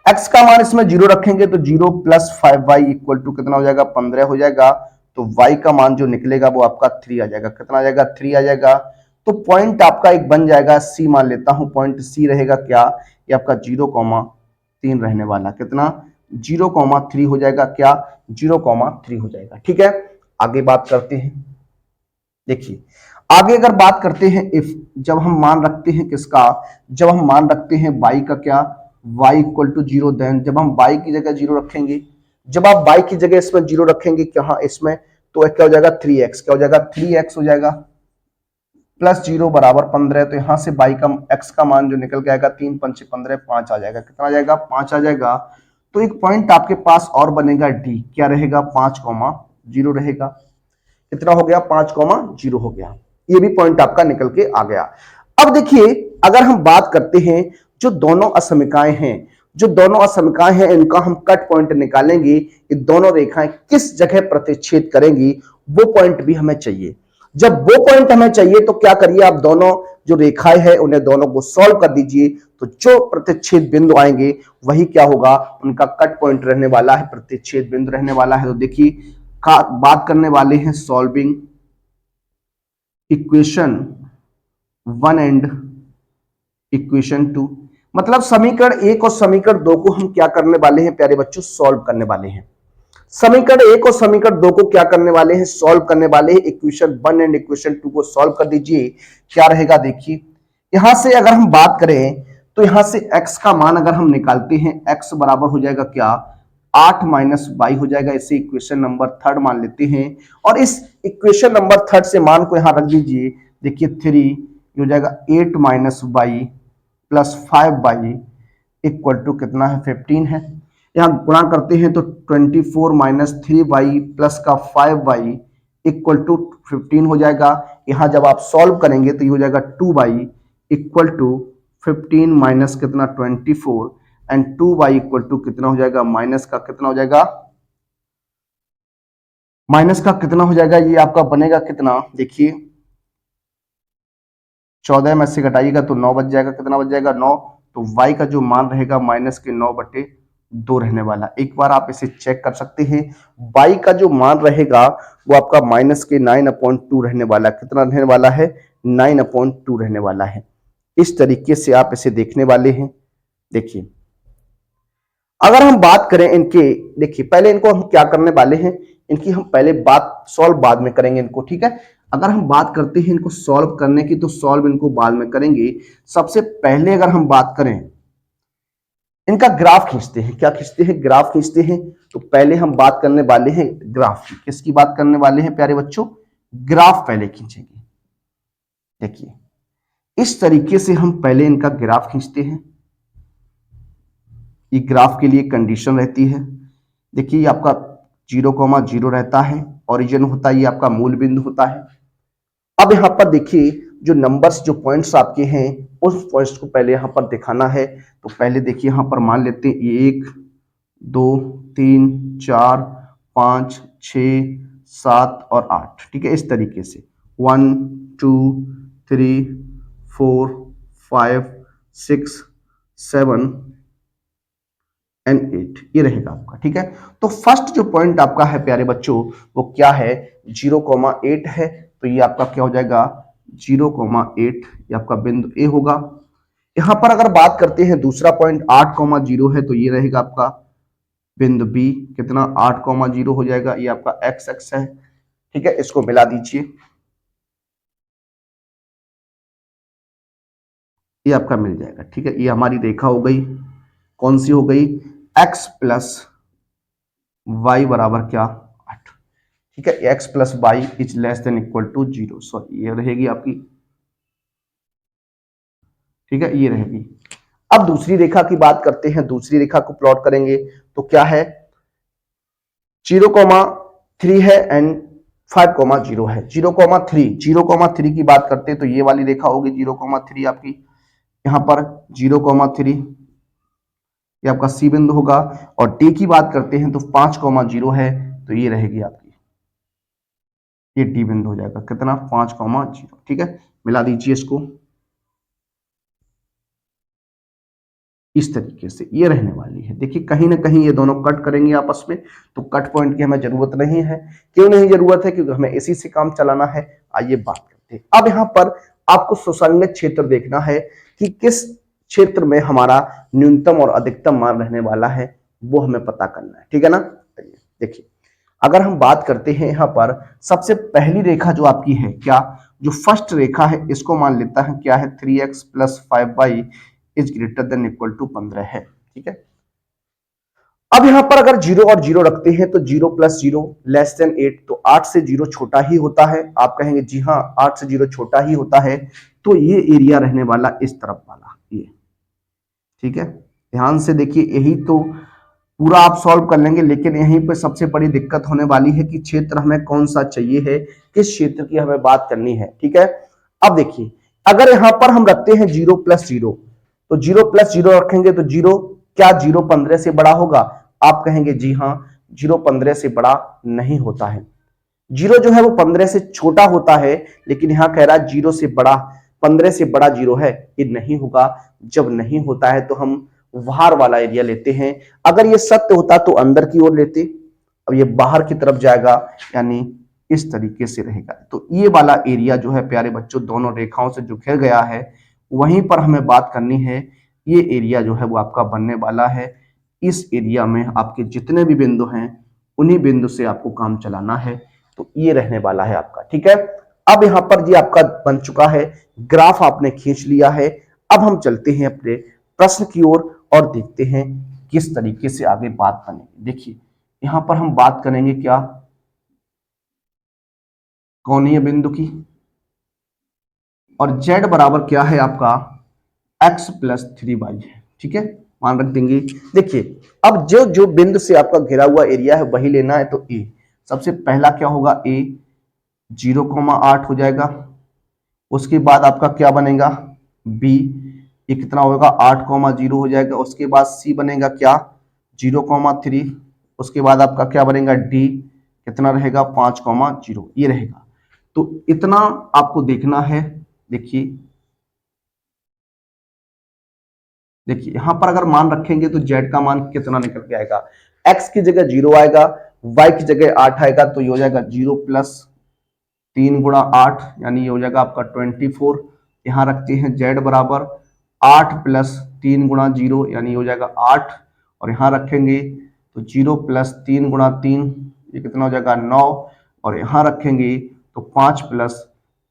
x का मान इसमें 0 रखेंगे तो 0 प्लस 5y इक्वल टू कितना हो जाएगा, 15 हो जाएगा। तो y का मान जो निकलेगा वो आपका 3 आ जाएगा। कितना आ जाएगा, 3 आ जाएगा। तो पॉइंट आपका एक बन जाएगा, सी मान लेता हूं। पॉइंट सी रहेगा क्या, ये आपका 0,3 रहने वाला। कितना, 0,3 हो जाएगा। क्या, 0,3 हो जाएगा। ठीक है, आगे बात करते हैं। देखिए आगे अगर बात करते हैं, इफ जब हम मान रखते हैं किसका, जब हम मान रखते हैं y का, क्या, y इक्वल टू 0 देन जब हम y की जगह 0 रखेंगे, जब आप y की जगह इसमें 0 रखेंगे क्या इसमें, तो क्या हो जाएगा, 3x। क्या हो जाएगा, 3x हो जाएगा प्लस 0 बराबर 15। तो यहां से y का x का मान जो निकल के आएगा, 3 पंचे 15, 5 आ जाएगा। कितना आ जाएगा, 5 आ जाएगा। तो एक पॉइंट आपके पास और बनेगा डी, क्या रहेगा, 5,0 रहेगा। कितना हो गया, 5,0 हो गया। ये भी पॉइंट आपका निकल के आ गया। अब देखिए अगर हम बात करते हैं, जो दोनों असमिकाएं हैं, जो दोनों असमिकाएं हैं इनका हम कट पॉइंट निकालेंगे, ये दोनों रेखाएं किस जगह प्रतिच्छेद करेंगी, वो पॉइंट भी हमें चाहिए। जब वो पॉइंट हमें चाहिए तो क्या करिए, आप दोनों जो रेखाएं हैं उन्हें दोनों को सॉल्व कर दीजिए। तो जो प्रतिच्छेद बिंदु आएंगे वही क्या होगा, उनका कट पॉइंट रहने वाला है, प्रतिच्छेद बिंदु रहने वाला है। तो देखिए बात करने वाले हैं सॉल्विंग इक्वेशन 1 एंड इक्वेशन 2। मतलब समीकरण 1 और समीकरण 2 को हम क्या करने वाले हैं प्यारे बच्चों, सॉल्व करने वाले हैं। समीकरण 1 और समीकरण 2 को क्या करने वाले हैं, सॉल्व करने वाले हैं। इक्वेशन 1 एंड इक्वेशन 2 को सॉल्व कर दीजिए। क्या रहेगा, देखिए यहां से अगर हम बात करें तो यहां से x का मान अगर हम निकालते हैं, x बराबर हो जाएगा क्या, 8 माइनस वाई हो जाएगा। इसे इक्वेशन नंबर 3 मान लेते हैं और इस इक्वेशन नंबर 3 से मान को यहां रख दीजिए। देखिए 3 हो जाएगा 8 minus y plus 5y equal to कितना है, 15 है। यहां गुणा करते हैं तो 24 माइनस 3y प्लस का 5y इक्वल टू 15 हो जाएगा। यहां जब आप सॉल्व करेंगे तो ये हो जाएगा 2y इक्वल टू 15 माइनस कितना 24 एंड 2y इक्वल टू कितना हो जाएगा, माइनस का कितना हो जाएगा, माइनस का कितना हो जाएगा, ये आपका बनेगा कितना, देखिए 14 में से घटाइएगा तो 9 बच जाएगा। कितना बच जाएगा, 9। तो y का जो मान रहेगा माइनस के 9/2 रहने वाला। एक बार आप इसे चेक कर सकते हैं, y का जो मान रहेगा वो आपका माइनस के 9/2 रहने वाला। कितना रहने वाला है, 9/2 रहने वाला है। इस तरीके से आप इसे देखने वाले हैं। देखिए अगर हम बात करें इनके, देखिए पहले इनको हम क्या करने वाले हैं, इनकी हम पहले बात सॉल्व बाद में करेंगे इनको, ठीक है। अगर हम बात करते हैं इनको सॉल्व करने की तो सॉल्व इनको बाद में करेंगे। सबसे पहले अगर हम बात करें इनका ग्राफ खींचते हैं, क्या खींचते हैं, ग्राफ खींचते हैं। तो पहले हम बात करने वाले हैं ग्राफ की। किसकी बात करने वाले हैं प्यारे बच्चों, ग्राफ पहले खींचेंगे। देखिए इस तरीके से हम पहले इनका ग्राफ खींचते हैं। ये ग्राफ के लिए कंडीशन रहती है। देखिए आपका 0,0 रहता है, ओरिजिन होता है, ये आपका मूल बिंदु होता है। अब यहाँ पर देखिए जो नंबर्स, जो पॉइंट्स आपके हैं उस पॉइंट्स को पहले यहाँ पर दिखाना है। तो पहले देखिए यहाँ पर मान लेते हैं 1 2 3 4 5 6 7 और 8, ठीक है। इस तरीके से 1 2 3 4 5 6 7 एंड 8 ये रहेगा आपका, ठीक है। तो फर्स्ट जो पॉइंट आपका है प्यारे बच्चों वो क्या है, 0,8 है। तो ये आपका क्या हो जाएगा, 0,8 ये आपका बिंदु ए होगा। यहां पर अगर बात करते हैं दूसरा पॉइंट 8,0 है तो ये रहेगा आपका बिंदु बी, कितना 8,0 हो जाएगा, ये आपका एक्स एक्स है। ठीक है, इसको मिला दीजिए, ये आपका मिल जाएगा। ठीक है, ये हमारी रेखा हो गई, कौन सी हो गई, x प्लस वाई बराबर क्या 8। ठीक है, x plus Y is less than equal to 0, sorry ये रहेगी आपकी। ठीक है, ये रहेगी। अब दूसरी रेखा की बात करते हैं, दूसरी रेखा को प्लॉट करेंगे तो क्या है, 0,3 है एंड 5,0 है। 0,3 की बात करते हैं तो ये वाली रेखा होगी 0,3 आपकी, यहां पर 0,3 ये आपका सी बिंदु होगा। और डी की बात करते हैं तो 5,0 है तो ये रहेगी आपकी, ये डी बिंदु हो जाएगा, कितना 5,0। ठीक है, मिला दीजिए इसको, इस तरीके से ये रहने वाली है। देखिए कहीं ना कहीं ये दोनों कट करेंगे आपस में, तो कट पॉइंट की हमें जरूरत नहीं है। क्यों नहीं जरूरत है, क्योंकि हमें इसी से काम चलाना है। आइए बात करते हैं। अब यहाँ पर आपको सुसंगत क्षेत्र देखना है कि किस क्षेत्र में हमारा न्यूनतम और अधिकतम मान रहने वाला है, वो हमें पता करना है। ठीक है ना, देखिए अगर हम बात करते हैं यहाँ पर सबसे पहली रेखा जो आपकी है, क्या जो फर्स्ट रेखा है, इसको मान लेता है क्या है, 3x plus 5y is greater than equal to 15 है। ठीक है, अब यहां पर अगर 0 और 0 रखते हैं तो 0 प्लस 0 लेस देन 8, तो 8 से 0 छोटा ही होता है। आप कहेंगे जी हाँ 8 से 0 छोटा ही होता है, तो ये एरिया रहने वाला इस तरफ वाला ये। ठीक है, ध्यान से देखिए, यही तो पूरा आप सॉल्व कर लेंगे, लेकिन यहीं पे सबसे बड़ी दिक्कत होने वाली है कि क्षेत्र हमें कौन सा चाहिए है, किस क्षेत्र की हमें बात करनी है। ठीक है, अब देखिए अगर यहां पर हम रखते हैं 0 प्लस 0, तो 0 प्लस 0 रखेंगे तो 0, क्या 0 15 से बड़ा होगा? आप कहेंगे जी हाँ 0 15 से बड़ा नहीं होता है। 0 जो है वो 15 से छोटा होता है, लेकिन यहां कह रहा है 0 से बड़ा, 15 से बड़ा 0 है, ये नहीं होगा। जब नहीं होता है तो हम बाहर वाला एरिया लेते हैं। अगर ये सत्य होता तो अंदर की ओर लेते, अब ये बाहर की तरफ जाएगा, यानी इस तरीके से रहेगा। तो ये वाला एरिया जो है प्यारे बच्चों, दोनों रेखाओं से जो घिर गया है, वहीं पर हमें बात करनी है। ये एरिया जो है वो आपका बनने वाला है। इस एरिया में आपके जितने भी बिंदु हैं, उन्हीं बिंदु से आपको काम चलाना है। तो ये रहने वाला है आपका। ठीक है, अब यहां पर ये आपका बन चुका है, ग्राफ आपने खींच लिया है। अब हम चलते हैं अपने प्रश्न की ओर और देखते हैं किस तरीके से आगे बात बनेगी। देखिए यहां पर हम बात करेंगे क्या, कोणीय बिंदु की, और z बराबर क्या है आपका x प्लस 3y है। ठीक है, मान रख देंगे। देखिए अब जो जो बिंदु से आपका घिरा हुआ एरिया है वही लेना है। तो a सबसे पहला क्या होगा, a 0,8 हो जाएगा। उसके बाद आपका क्या बनेगा, b ये कितना होगा 8,0 हो जाएगा। उसके बाद c बनेगा क्या 0,3। उसके बाद आपका क्या बनेगा d कितना रहेगा 5,0 ये रहेगा। तो इतना आपको देखना है। देखिए देखिए यहां पर अगर मान रखेंगे तो z का मान कितना निकल के आएगा, x की जगह 0 आएगा, y की जगह 8 आएगा, तो ये हो जाएगा 0 प्लस 3 गुणा 8, यानी ये हो जाएगा आपका 24। यहां रखते हैं z बराबर 8 प्लस 3 गुणा 0, यानी हो जाएगा 8। और यहां रखेंगे तो 0 प्लस 3 गुणा 3, ये कितना हो जाएगा 9। और यहां रखेंगे तो 5 प्लस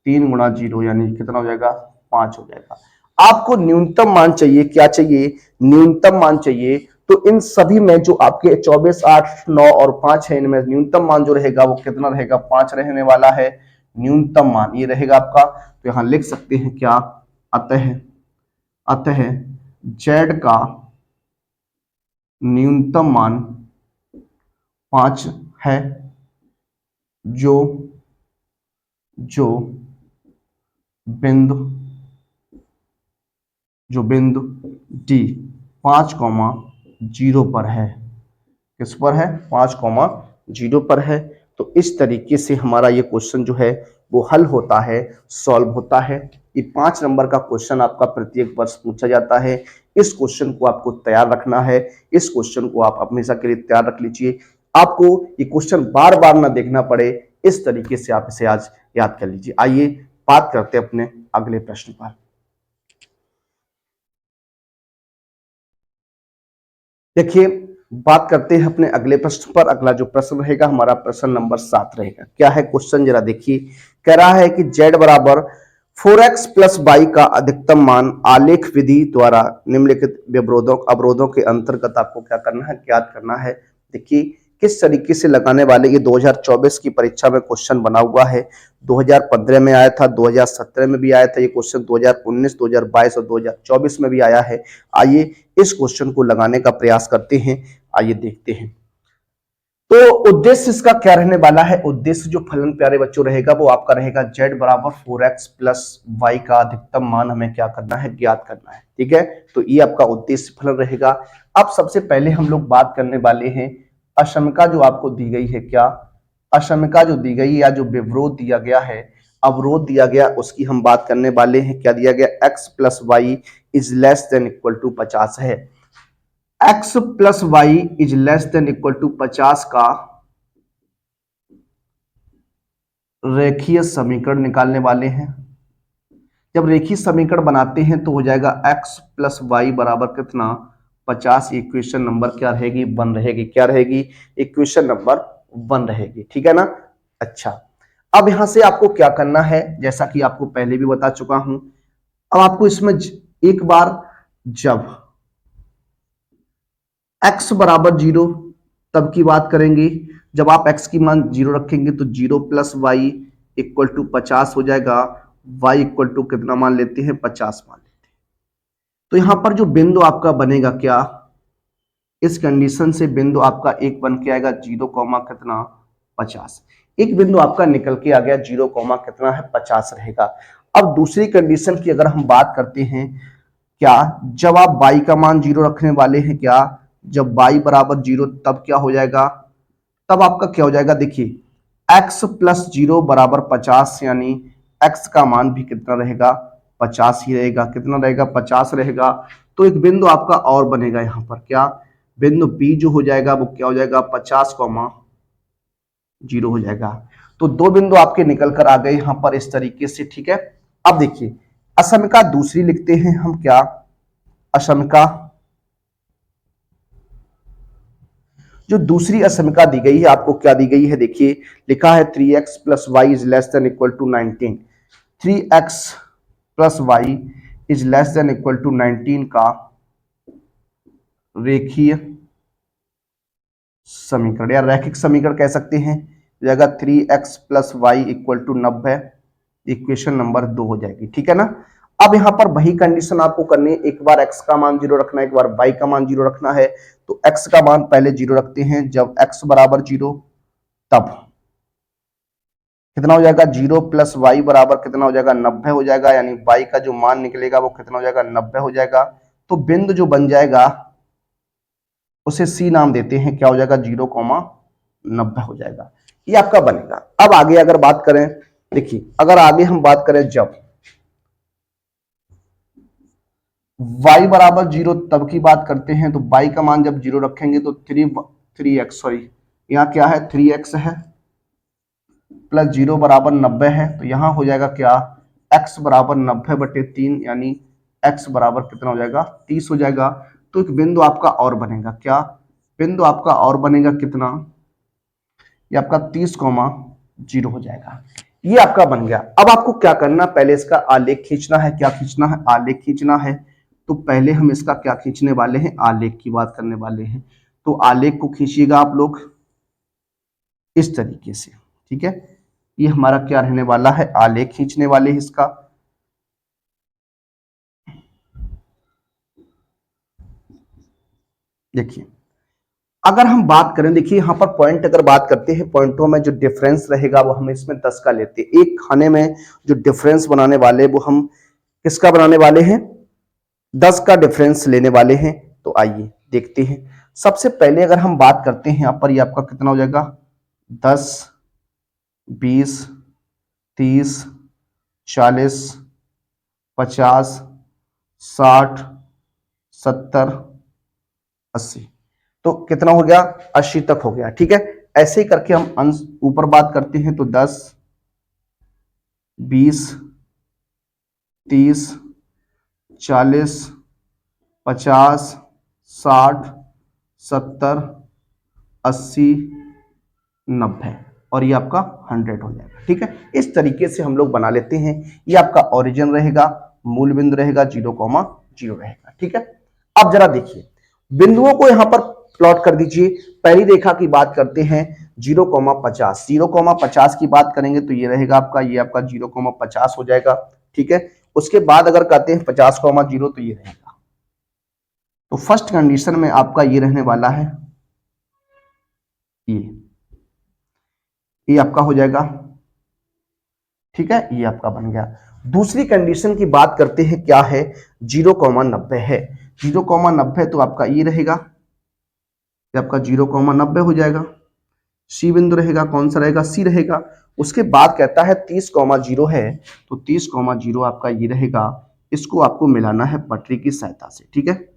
3 गुणा 0, यानी कितना हो जाएगा 5 हो जाएगा। आपको न्यूनतम मान चाहिए, क्या चाहिए, न्यूनतम मान चाहिए। तो इन सभी में जो आपके 24, 8, 9 और 5 है, इनमें न्यूनतम मान जो रहेगा वो कितना रहेगा, 5 रहने वाला है। न्यूनतम मान ये रहेगा आपका। तो यहां लिख सकते हैं क्या, अतः अतः z का न्यूनतम मान 5 है, जो जो बिंदु d 5,0 पर है। किस पर है, 5,0 पर है। तो इस तरीके से हमारा ये क्वेश्चन जो है वो हल होता है, सॉल्व होता है। ये 5 नंबर का क्वेश्चन आपका प्रत्येक वर्ष पूछा जाता है। इस क्वेश्चन को आपको तैयार रखना है। इस क्वेश्चन को आप हमेशा के लिए तैयार रख लीजिए। आपको ये क्वेश्चन बार बार ना देखना पड़े, इस तरीके से आप इसे आज याद कर लीजिए। आइए बात करते हैं अपने अगले प्रश्न पर। देखिए, बात करते हैं अपने अगले प्रश्न पर। अगला जो प्रश्न रहेगा हमारा प्रश्न नंबर 7 रहेगा। क्या है क्वेश्चन, जरा देखिए। कह रहा है कि z बराबर 4x प्लस वाई का अधिकतम मान आलेख विधि द्वारा निम्नलिखित विरोधों अवरोधों के अंतर्गत आपको क्या करना है, ज्ञात करना है। देखिए किस तरीके से लगाने वाले, ये 2024 की परीक्षा में क्वेश्चन बना हुआ है। 2015 में आया था, 2017 में भी आया था ये क्वेश्चन, 2019, 2022 और 2024 में भी आया है। आइए इस क्वेश्चन को लगाने का प्रयास करते हैं। आइए देखते हैं। तो उद्देश्य इसका क्या रहने वाला है। उद्देश्य जो फलन प्यारे बच्चों रहेगा वो आपका रहेगा z बराबर 4x प्लस वाई का अधिकतम मान हमें क्या करना है, ज्ञात करना है। ठीक है, तो ये आपका उद्देश्य फलन रहेगा। अब सबसे पहले हम लोग बात करने वाले हैं असमीका जो आपको दी गई है। क्या असमीका जो दी गई या जो विवरोध दिया गया है, अवरोध दिया गया, उसकी हम बात करने वाले हैं। क्या दिया गया, x plus Y is less than equal to 50 है। x plus Y is less than equal to 50 का रेखीय समीकरण निकालने वाले हैं। जब रेखीय समीकरण बनाते हैं तो हो जाएगा x प्लस वाई बराबर कितना, 50। इक्वेशन नंबर क्या रहेगी, 1 रहेगी। क्या रहेगी, इक्वेशन नंबर 1 रहेगी। ठीक है ना। अच्छा, अब यहां से आपको क्या करना है, जैसा कि आपको पहले भी बता चुका हूं। अब आपको इसमें एक बार जब x बराबर 0 तब की बात करेंगे। जब आप x की मान 0 रखेंगे तो 0 प्लस वाई इक्वल टू 50 हो जाएगा। y इक्वल टू कितना मान लेते हैं, 50 मान लेते हैं। तो यहां पर जो बिंदु आपका बनेगा, क्या इस कंडीशन से बिंदु आपका एक बन के आएगा 0 कॉमा कितना, 50। एक बिंदु आपका निकल के आ गया 0 कॉमा कितना है, 50 रहेगा। अब दूसरी कंडीशन की अगर हम बात करते हैं, क्या जब आप y का मान 0 रखने वाले हैं, क्या जब y बराबर 0 तब क्या हो जाएगा, तब आपका क्या हो जाएगा, देखिए x प्लस 0 बराबर 50, यानी x का मान भी कितना रहेगा, 50 ही रहेगा। कितना रहेगा, 50 रहेगा। तो एक बिंदु आपका और बनेगा यहां पर। क्या बिंदु B जो हो जाएगा वो क्या हो जाएगा, 50 कॉमा 0 हो जाएगा। तो दो बिंदु आपके निकल कर आ गए यहां पर इस तरीके से। ठीक है, अब देखिए असमीका दूसरी लिखते हैं हम। क्या असमीका, जो दूसरी असमीका दी गई है आपको, क्या दी गई है, देखिए लिखा है 3x plus Y is less than equal to 19। 3x plus Y is less than equal to 19 का रेखीय समीकरण या रैखिक समीकरण कह सकते हैं। जगह 3x plus Y equal to 90, equation number 2 हो जाएगी। ठीक है ना। अब यहां पर वही कंडीशन आपको करनी है, एक बार x का मान 0 रखना है, एक बार y का मान 0 रखना है। तो x का मान पहले 0 रखते हैं। जब x बराबर 0 तब कितना हो जाएगा, 0 प्लस वाई बराबर कितना हो जाएगा, 90 हो जाएगा। यानी y का जो मान निकलेगा वो कितना हो जाएगा, 90 हो जाएगा। तो बिंदु जो बन जाएगा उसे C नाम देते हैं। क्या हो जाएगा, 0,90 हो जाएगा। ये आपका बनेगा। अब आगे अगर बात करें, देखिए अगर आगे हम बात करें जब y बराबर 0 तब की बात करते हैं, तो y का मान जब 0 रखेंगे तो 3x, सॉरी यहाँ क्या है, 3x है प्लस 0 बराबर 90 है। तो यहां हो जाएगा क्या, x बराबर 90/3, यानी x बराबर कितना हो जाएगा, 30 हो जाएगा। तो एक बिंदु आपका और बनेगा। क्या बिंदु आपका और बनेगा, कितना, ये आपका 30,0 हो जाएगा। ये आपका बन गया। अब आपको क्या करना, पहले इसका आलेख खींचना है। क्या खींचना है, आलेख खींचना है। तो पहले हम इसका क्या खींचने वाले हैं, आलेख की बात करने वाले हैं। तो आलेख को खींचिएगा आप लोग इस तरीके से। ठीक है, ये हमारा क्या रहने वाला है, आलेख खींचने वाले हैं इसका। देखिए अगर हम बात करें, देखिए यहां पर पॉइंट अगर बात करते हैं, पॉइंटों में जो डिफरेंस रहेगा वो हम इसमें 10 का लेते हैं। एक खाने में जो डिफरेंस बनाने वाले वो हम किसका बनाने वाले हैं, 10 का डिफरेंस लेने वाले हैं। तो आइए देखते हैं। सबसे पहले अगर हम बात करते हैं, यहाँ पर ये आपका कितना हो जाएगा, 10, 20, 30, 40, 50, 60, 70, 80। तो कितना हो गया, 80 तक हो गया। ठीक है, ऐसे ही करके हम अंश ऊपर बात करते हैं। तो 10, 20, 30, 40, 50, 60, 70, 80, 90 और ये आपका 100 हो जाएगा। ठीक है, इस तरीके से हम लोग बना लेते हैं। ये आपका ओरिजिन रहेगा, मूल बिंदु रहेगा, 0,0 रहेगा। ठीक है, अब जरा देखिए बिंदुओं को यहां पर प्लॉट कर दीजिए। पहली रेखा की बात करते हैं 0,50, 0,50 की बात करेंगे तो ये रहेगा आपका, ये आपका 0,50 हो जाएगा। ठीक है, उसके बाद अगर कहते हैं 50,0 तो ये रहेगा। तो फर्स्ट कंडीशन में आपका ये रहने वाला है, ये आपका हो जाएगा। ठीक है, ये आपका बन गया। दूसरी कंडीशन की बात करते हैं, क्या है, 0,90 है। 0,90 तो आपका ये रहेगा, ये आपका 0,90 हो जाएगा। सी बिंदु रहेगा, कौन सा रहेगा, सी रहेगा। उसके बाद कहता है 30,0 है, तो 30,0 आपका ये रहेगा। इसको आपको मिलाना है पटरी की सहायता से। ठीक है,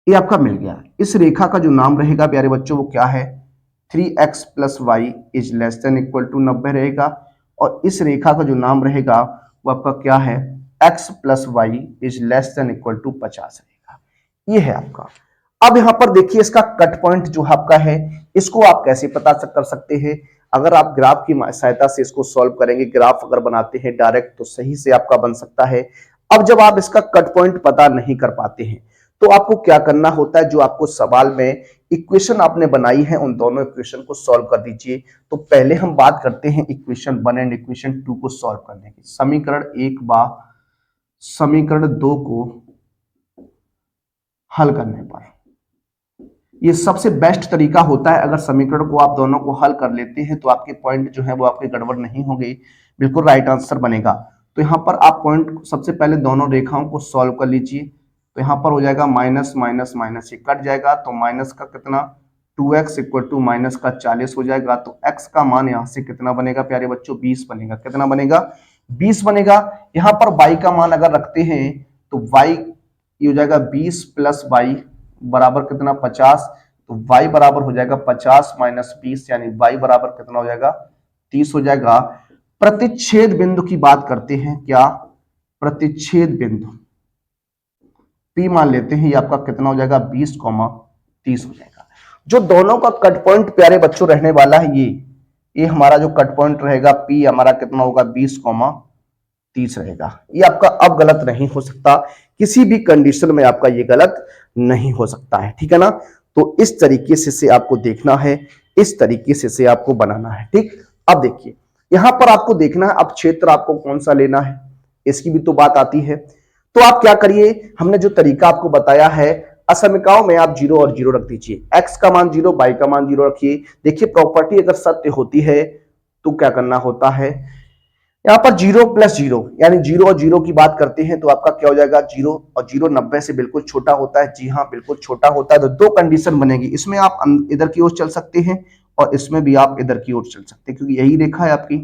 ये आपका मिल गया। इस रेखा का जो नाम रहेगा प्यारे बच्चों वो क्या है, 3x plus Y is less than equal to 90 रहेगा। और इस रेखा का जो नाम रहेगा वो आपका क्या है, x plus Y is less than equal to 50 रहेगा। ये है आपका। अब यहां पर देखिए इसका कट पॉइंट जो आपका है, इसको आप कैसे पता कर सकते हैं। अगर आप ग्राफ की सहायता से इसको सॉल्व करेंगे, ग्राफ अगर बनाते हैं डायरेक्ट तो सही से आपका बन सकता है। अब जब आप इसका कट पॉइंट पता नहीं कर पाते हैं तो आपको क्या करना होता है, जो आपको सवाल में इक्वेशन आपने बनाई है उन दोनों इक्वेशन को सॉल्व कर दीजिए। तो पहले हम बात करते हैं इक्वेशन 1 एंड इक्वेशन 2 को सॉल्व करने की। समीकरण 1 व समीकरण 2 को हल करने पर ये सबसे बेस्ट तरीका होता है। अगर समीकरण को आप दोनों को हल कर लेते हैं तो आपके पॉइंट जो है वो आपके गड़बड़ नहीं होंगे, बिल्कुल राइट आंसर बनेगा। तो यहाँ पर आप पॉइंट सबसे पहले दोनों रेखाओं को सॉल्व कर लीजिए। तो यहाँ पर हो जाएगा माइनस माइनस माइनस, ये कट जाएगा तो माइनस का कितना 2x इक्वल टू माइनस का 40 हो जाएगा। तो x का मान यहाँ से कितना बनेगा प्यारे बच्चों, 20 बनेगा। कितना बनेगा, 20 बनेगा। यहाँ पर y का मान अगर रखते हैं तो y ये हो जाएगा 20 प्लस y बराबर कितना 50। तो y बराबर हो जाएगा 50 माइनस 20, यानी y बराबर कितना हो जाएगा 30 हो जाएगा। प्रतिच्छेद बिंदु की बात करते हैं, क्या, प्रतिच्छेद बिंदु P मान लेते हैं, ये आपका कितना हो जाएगा 20,30 हो जाएगा। जो दोनों का कट पॉइंट प्यारे बच्चों रहने वाला है, ये हमारा जो कट पॉइंट रहेगा P हमारा कितना होगा 20,30 रहेगा। ये आपका अब गलत नहीं हो सकता, किसी भी कंडीशन में आपका ये गलत नहीं हो सकता है। ठीक है ना, तो इस तरीके से आपको देखना है, इस तरीके से आपको बनाना है। ठीक, अब देखिए यहां पर आपको देखना है अब क्षेत्र आपको कौन सा लेना है, इसकी भी तो बात आती है। तो आप क्या करिए, हमने जो तरीका आपको बताया है, असमीकाओं में आप 0 और 0 रख दीजिए। x का मान 0, y का मान 0 रखिए। देखिए प्रॉपर्टी अगर सत्य होती है तो क्या करना होता है, यहाँ पर 0 प्लस 0 यानी 0 और 0 की बात करते हैं तो आपका क्या हो जाएगा 0 और 0 90 से बिल्कुल छोटा होता है। जी हाँ, बिल्कुल छोटा होता है। तो दो कंडीशन बनेगी, इसमें आप इधर की ओर चल सकते हैं और इसमें भी आप इधर की ओर चल सकते हैं, क्योंकि यही रेखा है आपकी,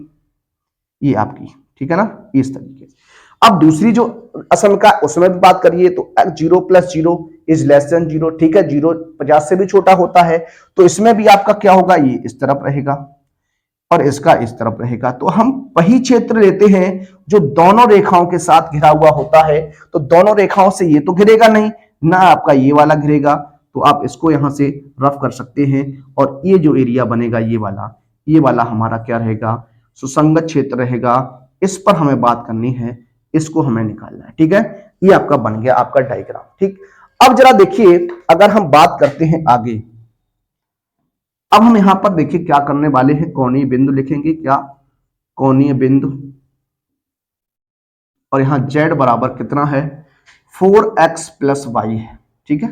ये आपकी। ठीक है ना, इस तरीके से। अब दूसरी जो असमीका उसमें भी बात करिए तो 0 प्लस 0 इज लेस देन 0। ठीक है, 0 50 से भी छोटा होता है। तो इसमें भी आपका क्या होगा, ये इस तरफ रहेगा और इसका इस तरफ रहेगा। तो हम वही क्षेत्र लेते हैं जो दोनों रेखाओं के साथ घिरा हुआ होता है। तो दोनों रेखाओं से ये तो घिरेगा नहीं ना, आपका ये वाला घिरेगा। तो आप इसको यहां से रफ कर सकते हैं और ये जो एरिया बनेगा ये वाला हमारा क्या रहेगा, सुसंगत क्षेत्र रहेगा। इस पर हमें बात करनी है, इसको हमें निकालना है। ठीक है, ये आपका बन गया आपका डायग्राम। ठीक, अब जरा देखिए अगर हम बात करते हैं आगे, अब हम यहां पर देखिए क्या करने वाले हैं, कोणीय बिंदु लिखेंगे। क्या, कोणीय बिंदु। और यहां z बराबर कितना है 4x प्लस वाई है। ठीक है,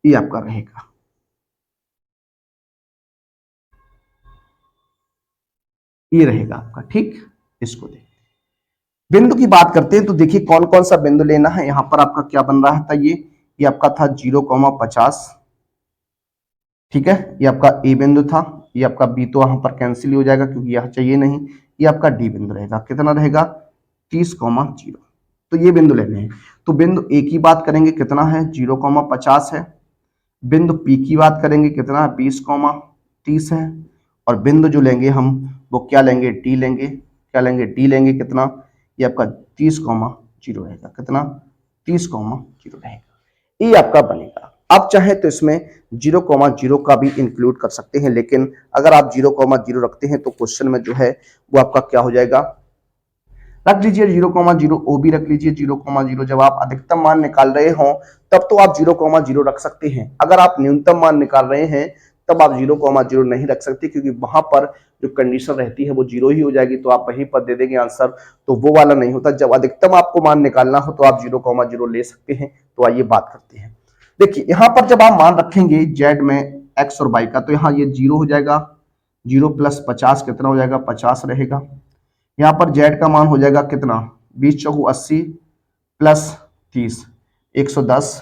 ये आपका रहेगा। ये रहेगा आपका। ठीक, इसको देखिए बिंदु की बात करते हैं तो देखिए कौन कौन सा बिंदु लेना है। यहां पर आपका क्या बन रहा था, ये आपका था 0,50। ठीक है, ये आपका ए बिंदु था। ये आपका बी तो वहां पर कैंसिल हो जाएगा क्योंकि यह चाहिए नहीं। ये आपका डी बिंदु रहेगा, कितना रहेगा 30,0। तो ये बिंदु लेने हैं। तो बिंदु ए की बात करेंगे, कितना है 0,50 है। बिंदु पी की बात करेंगे, कितना है 20,30 है। और बिंदु जो लेंगे हम वो क्या लेंगे, डी लेंगे। क्या लेंगे, डी लेंगे। कितना, ये आपका 30,0 रहेगा। कितना, 30,0 रहेगा। ये आपका बनेगा। आप चाहे तो इसमें 0,0 का भी इंक्लूड कर सकते हैं, लेकिन अगर आप 0,0 रखते हैं तो क्वेश्चन में जो है वो आपका क्या हो जाएगा, रख लीजिए 0,0, ओ भी रख लीजिए 0,0। जब आप अधिकतम मान निकाल रहे हो तब तो आप 0,0 रख सकते हैं। अगर आप न्यूनतम मान निकाल रहे हैं तब आप 0,0 नहीं रख सकते, क्योंकि वहां पर जो कंडीशन रहती है वो 0 ही हो जाएगी, तो आप वहीं पर दे देंगे आंसर, तो वो वाला नहीं होता। जब अधिकतम आपको मान निकालना हो तो आप 0,0 ले सकते हैं। तो आइए बात करते हैं। देखिए यहां पर जब आप मान रखेंगे जेड में एक्स और वाई का, तो यहाँ ये 0 हो जाएगा। 0 + 50 कितना हो जाएगा, 50 रहेगा। यहाँ पर जेड का मान हो जाएगा कितना, 20×4 80 प्लस 30 110।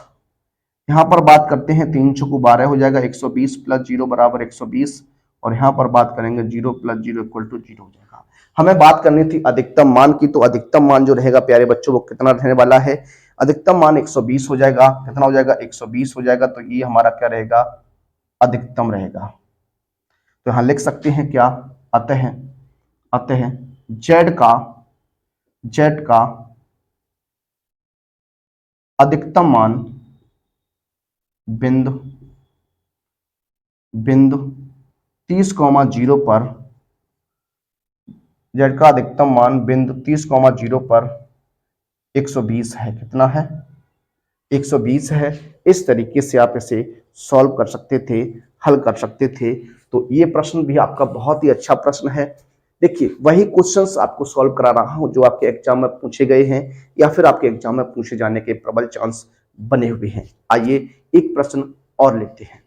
यहाँ पर बात करते हैं 3×4 12 हो जाएगा, 120 + 0 = 120। और यहाँ पर बात करेंगे 0 + 0 = 0 हो जाएगा। हमें बात करनी थी अधिकतम मान की, तो अधिकतम मान जो रहेगा प्यारे बच्चों वो कितना रहने वाला है, अधिकतम मान 120 हो जाएगा। कितना हो जाएगा, 120 हो जाएगा। तो ये हमारा क्या रहेगा, अधिकतम रहेगा। तो यहाँ लिख सकते हैं क्या, अतः अतः जेड का अधिकतम मान बिंदु बिंदु 30,0 पर, जेड का अधिकतम मान बिंदु 30,0 पर 120 है। कितना है, 120 है। इस तरीके से आप इसे सॉल्व कर सकते थे, हल कर सकते थे। तो ये प्रश्न भी आपका बहुत ही अच्छा प्रश्न है। देखिए वही क्वेश्चंस आपको सॉल्व करा रहा हूं जो आपके एग्जाम में पूछे गए हैं या फिर आपके एग्जाम में पूछे जाने के प्रबल चांस बने हुए हैं। आइए एक प्रश्न और लेते हैं।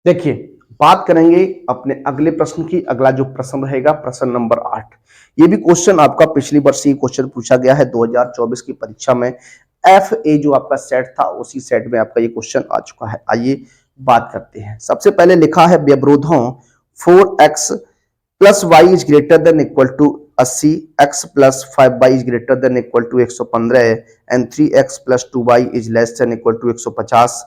देखिए बात करेंगे अपने अगले प्रश्न की। अगला जो प्रश्न रहेगा प्रश्न नंबर 8। ये भी क्वेश्चन आपका पिछली वर्ष ही क्वेश्चन पूछा गया है 2024 की परीक्षा में। एफ ए जो आपका सेट था उसी सेट में आपका ये क्वेश्चन आ चुका है। आइए बात करते हैं। सबसे पहले लिखा है व्यवरोधों 4x + y is greater than equal to 80, x + 5y is greater than equal to 115 and 3x + 2y is less than equal to 150।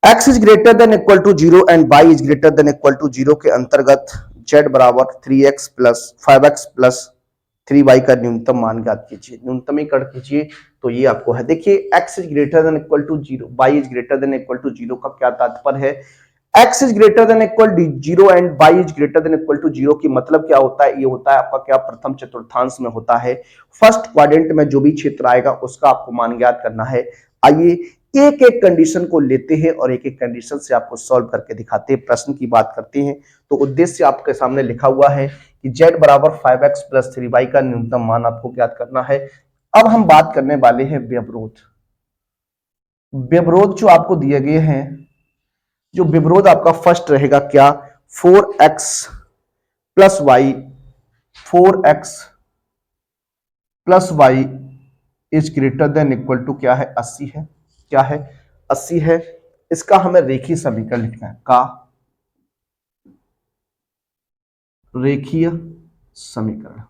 x is greater than equal to 0 and y is greater than equal to 0 के अंतर्गत z = 3x + 5x + 3y का न्यूनतम मान ज्ञात कीजिए। न्यूनतमीकरण कीजिए। तो ये आपको है। देखिए x is greater than equal to 0, y is greater than equal to 0 का क्या तात्पर्य है, x is greater than equal to 0 and y is greater than equal to 0 की मतलब क्या होता है, ये होता है आपका क्या, प्रथम चतुर्थांश में होता है। फर्स्ट क्वाड्रेंट में जो भी क्षेत्र आएगा उसका आपको मान ज्ञात करना है। आइए एक एक कंडीशन को लेते हैं और एक एक कंडीशन से आपको सॉल्व करके दिखाते हैं। प्रश्न की बात करते हैं तो उद्देश्य आपके सामने लिखा हुआ है कि z = 5x + 3y का न्यूनतम मान आपको ज्ञात करना है। अब हम बात करने वाले हैं व्यवरोध। व्यवरोध जो आपको दिए गए हैं, जो व्यवरोध आपका फर्स्ट रहेगा क्या, 4x + y 4x + y is greater than equal to क्या है, 80 है। क्या है, 80 है। इसका हमें रेखीय समीकरण लिखना है। का रेखीय समीकरण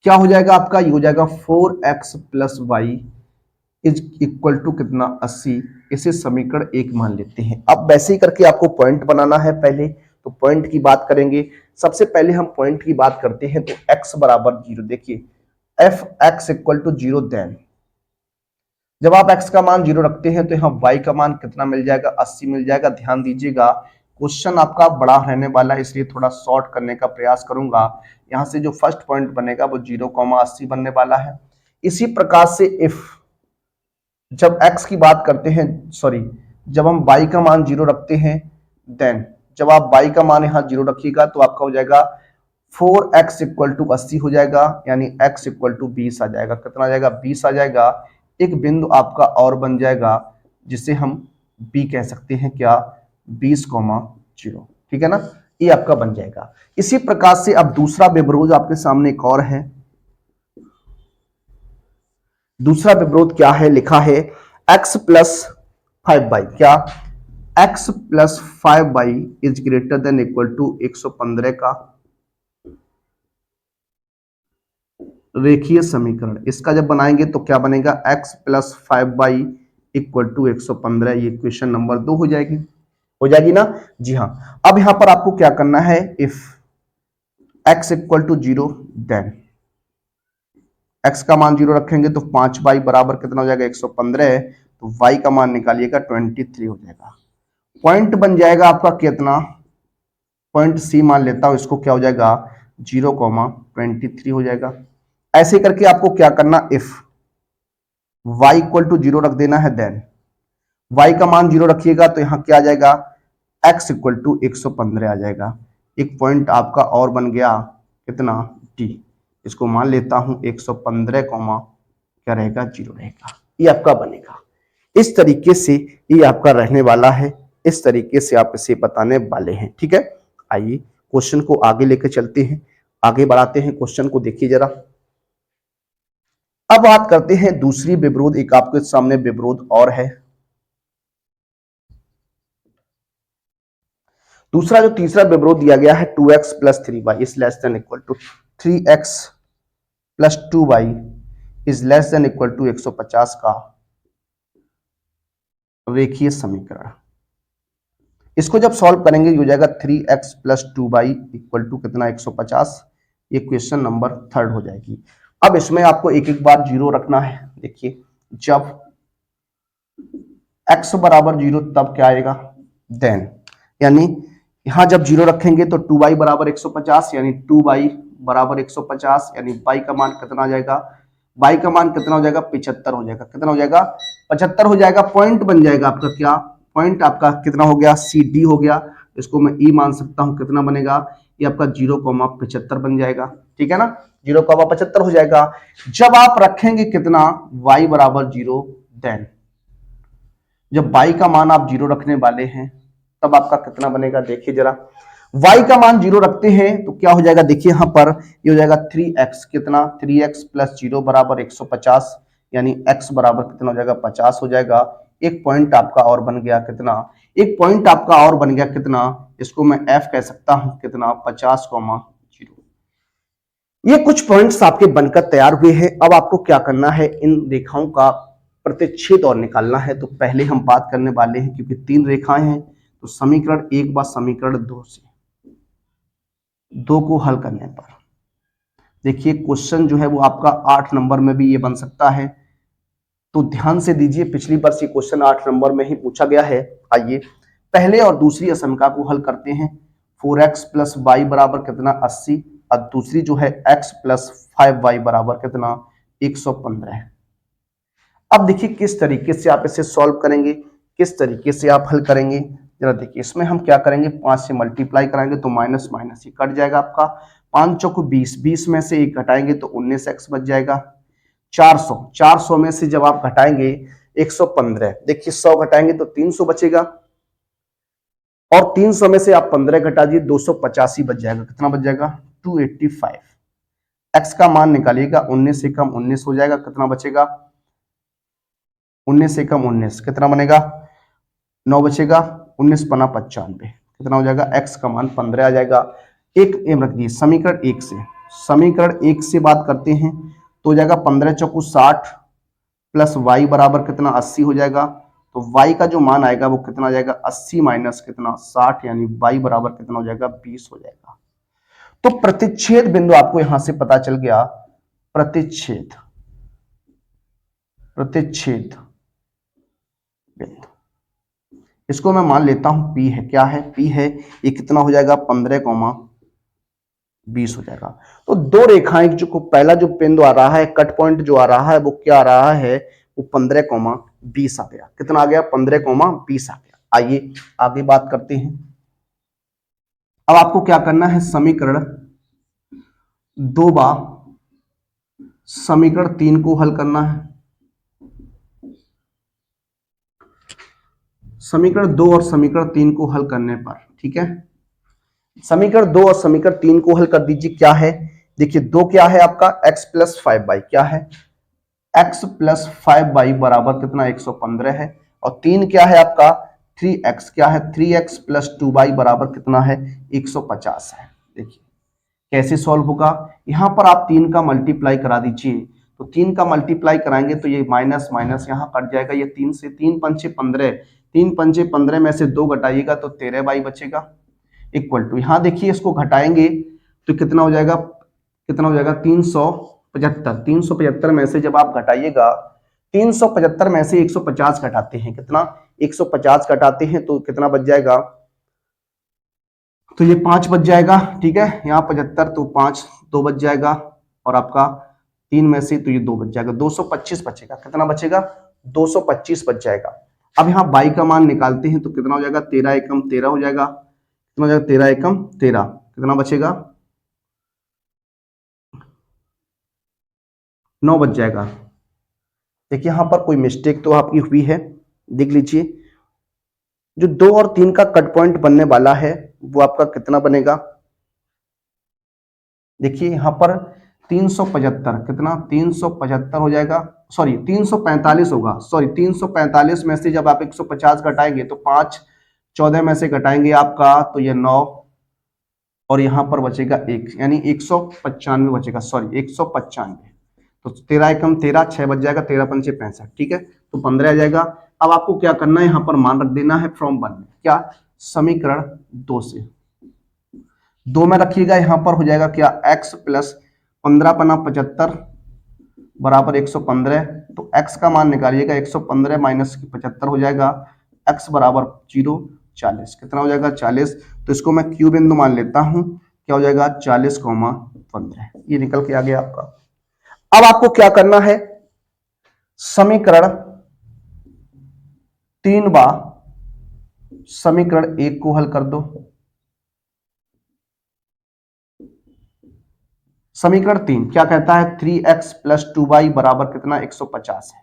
क्या हो जाएगा आपका, ये हो जाएगा 4x + y is equal to कितना, 80। इसे समीकरण 1 मान लेते हैं। अब वैसे ही करके आपको पॉइंट बनाना है। पहले तो पॉइंट की बात करेंगे। सबसे पहले हम पॉइंट की बात करते हैं तो x = 0। देखिए if x equal to 0 then जब आप x का मान 0 रखते हैं तो यहाँ y का मान कितना मिल जाएगा, 80 मिल जाएगा। ध्यान दीजिएगा क्वेश्चन आपका बड़ा रहने वाला है, इसलिए थोड़ा शॉर्ट करने का प्रयास करूंगा। यहाँ से जो फर्स्ट पॉइंट बनेगा वो 0,80 बनने वाला है। इसी प्रकार से इफ जब x की बात करते हैं, सॉरी जब हम y का मान 0 रखते हैं, देन जब आप y का मान यहाँ 0 रखिएगा तो आपका हो जाएगा 4x = 80 हो जाएगा, यानी x = 20 आ जाएगा। कितना आ जाएगा, 20 आ जाएगा। एक बिंदु आपका और बन जाएगा जिसे हम b कह सकते हैं, क्या, 20,0। ठीक है ना, ये आपका बन जाएगा। इसी प्रकार से अब दूसरा व्यवरोध आपके सामने एक और है। दूसरा व्यवरोध क्या है, लिखा है x + 5y, क्या, x + 5y is greater than equal to 115 का रेखीय समीकरण। इसका जब बनाएंगे तो क्या बनेगा, x + 5y इक्वल टू 115, ये इक्वेशन नंबर 2 हो जाएगी ना जी हाँ। अब यहां पर आपको क्या करना है, if x equal to 0 then x का मान 0 रखेंगे तो 5y बराबर कितना हो जाएगा 115 है, तो y का मान निकालिएगा 23 हो जाएगा। पॉइंट बन जाएगा आपका कितना, पॉइंट सी मान लेता हूं इसको, क्या हो जाएगा 0,23 हो जाएगा। ऐसे करके आपको क्या करना, इफ y इक्वल टू 0 रख देना है, देन y का मान 0 रखिएगा तो यहां क्या आ जाएगा, x इक्वल टू 115 आ जाएगा। एक पॉइंट आपका और बन गया कितना d, इसको मान लेता हूं 115 क्या रहेगा 0 रहेगा, ये आपका बनेगा। इस तरीके से ये आपका रहने वाला है, इस तरीके से आप इसे बताने वाले हैं, ठीक है। आइए क्वेश्चन को आगे लेकर चलते हैं, आगे बढ़ाते हैं क्वेश्चन को, देखिए जरा। अब बात करते हैं दूसरी विरोध, एक आपके सामने विरोध और है। दूसरा जो तीसरा विरोध दिया गया है 2x plus 3y is less than equal to 3x plus 2y is less than equal to 150 का रेखीय समीकरण। इसको जब सॉल्व करेंगे हो जाएगा 3x plus 2y equal to कितना 150, ये क्वेश्चन नंबर 3 हो जाएगी। अब इसमें आपको एक एक बार 0 रखना है। देखिए जब x बराबर 0 तब क्या आएगा, देन यानी यहां जब 0 रखेंगे तो 2y बराबर 150, यानी 2y बराबर 150, यानी y का मान कितना आ जाएगा, y का मान कितना हो जाएगा 75 हो जाएगा। कितना हो जाएगा 75 हो जाएगा। पॉइंट बन जाएगा आपका, क्या पॉइंट आपका कितना हो गया, सी डी हो गया। इसको मैं ई मान सकता हूं, कितना बनेगा ये आपका 0,75 बन जाएगा, ठीक है ना, 0,75 हो जाएगा। जब आप रखेंगे कितना y बराबर 0, देन जब y का मान आप 0 रखने वाले हैं तब आपका कितना बनेगा, देखिए जरा। y का मान 0 रखते हैं तो क्या हो जाएगा, देखिए यहां पर ये हो जाएगा 3x, कितना 3x प्लस 0 बराबर 150, यानी x बराबर कितना हो जाएगा 50 हो जाएगा। एक पॉइंट आपका और बन गया कितना, एक पॉइंट आपका और बन गया कितना, इसको मैं f कह सकता हूं, कितना 50,0। ये कुछ पॉइंट्स आपके बनकर तैयार हुए हैं। अब आपको क्या करना है, इन रेखाओं का प्रतिच्छेद और निकालना है। तो पहले हम बात करने वाले हैं, क्योंकि 3 रेखाएं हैं, तो समीकरण 1 बार समीकरण 2 से 2 को हल करने पर देखिए क्वेश्चन जो है वो आपका 8 नंबर में भी ये बन सकता है। तो ध्यान से दीजिए, पिछली बार से क्वेश्चन 8 नंबर में ही पूछा गया है। आइए पहले और दूसरी असमीका को हल करते हैं। 4x प्लस वाई बराबर कितना 80, और दूसरी जो है x प्लस 5y बराबर कितना 115 है। अब देखिए किस तरीके से आप इसे सॉल्व करेंगे, किस तरीके से आप हल करेंगे, जरा देखिए। इसमें हम क्या करेंगे, 5 से मल्टीप्लाई कराएंगे तो माइनस माइनस ही कट जाएगा आपका। 5 चौको 20, 20 में से 1 घटाएंगे तो 19x बच जाएगा। 400, 400 में से जब आप घटाएंगे 115, देखिए 100 घटाएंगे तो 300 बचेगा, और 300 में से आप 15 घटा दिए 285 बच जाएगा। कितना बच जाएगा 285। x का मान निकालिएगा, 19 से कम 19 हो जाएगा, कितना बचेगा 19 से कम 19 कितना बनेगा 9 बचेगा, 19 पना 95, कितना हो जाएगा x का मान 15 आ जाएगा। एक एम रख दिए समीकरण 1 से, समीकरण 1 से बात करते हैं तो हो जाएगा 15 चौको 60 प्लस y बराबर कितना 80 हो जाएगा। तो y का जो मान आएगा वो कितना आ जाएगा 80 माइनस कितना 60, यानी y बराबर कितना हो जाएगा 20 हो जाएगा। तो प्रतिच्छेद बिंदु आपको यहां से पता चल गया, प्रतिच्छेद प्रतिच्छेद बिंदु, इसको मैं मान लेता हूं P है। क्या है P है, ये कितना हो जाएगा 15,20 हो जाएगा। तो दो रेखाएं जो को पहला जो बिंदु आ रहा है, कट पॉइंट जो आ रहा है वो क्या आ रहा है, वो 15,20 आ गया। कितना आ गया 15,20 आ गया। आइए आगे बात करते हैं। अब आपको क्या करना है, समीकरण 2 बार समीकरण 3 को हल करना है। समीकरण 2 और समीकरण 3 को हल करने पर, ठीक है, समीकरण 2 और समीकरण 3 को हल कर दीजिए। क्या है, देखिए 2 क्या है आपका x प्लस 5y, क्या है x प्लस 5y बराबर कितना 115 है, और 3 क्या है आपका 3x, क्या है 3x प्लस 2y बराबर कितना है 150 है। देखिए कैसे सॉल्व होगा, यहां पर आप 3 का मल्टीप्लाई करा दीजिए तो 3 का मल्टीप्लाई कराएंगे तो ये माइनस माइनस यहाँ कट जाएगा, ये 3 से 3 पंचे 15, 3 पंचे 15 में से 2 घटाइएगा तो 13 बचेगा, इक्वल टू यहाँ देखिए इसको घटाएंगे तो कितना हो जाएगा, 375। 375 में से जब आप घटाइएगा, 375 में से 150 घटाते हैं, कितना 150 घटाते हैं तो कितना बच जाएगा, तो ये 5 बच जाएगा, ठीक है। यहाँ 75 तो 5 2 बच जाएगा, और आपका 3 में से तो ये 2 बच जाएगा, 225 बचेगा, कितना बचेगा 225 बच जाएगा। अब यहाँ बाई का मान निकालते हैं तो कितना हो जाएगा, 13 एकम 13 हो जाएगा, कितना हो जाएगा 13 एकम 13, कितना बचेगा 9 बच जाएगा। देखिए यहाँ पर कोई मिस्टेक तो आपकी हुई है, देख लीजिए, जो 2 और 3 का कट पॉइंट बनने वाला है वो आपका कितना बनेगा, देखिए यहाँ पर 375, कितना 375 हो जाएगा, सॉरी 345 होगा, सॉरी 345 में से जब आप 150 घटाएंगे तो 5 14 में से घटाएंगे आपका तो ये 9, और यहाँ पर बचेगा 1, यानी 195 बचेगा, सॉरी 195, तो 13 एकम 13, 6 बच जाएगा, 13 पंचे 65, ठीक है, तो 15 आ जाएगा। अब आपको क्या करना है, यहाँ पर मान रख देना है फ्रॉम 1 में, क्या समीकरण 2 से, 2 में रखिएगा, यहाँ पर हो जाएगा क्या x प्लस 15 पना 75 बराबर 115, तो x का मान निकालिएगा, 115 माइनस 75 हो जाएगा, x बराबर 0 40, कितना हो जाएगा 40, तो इसको मैं q बिंदु मान लेता हूं, क्या हो जाएगा 40,15, ये निकल के आ गया आपका। अब आपको क्या करना है, समीकरण 3 बा समीकरण 1 को हल कर दो। समीकरण 3 क्या कहता है, 3x प्लस 2y बराबर कितना 150 है,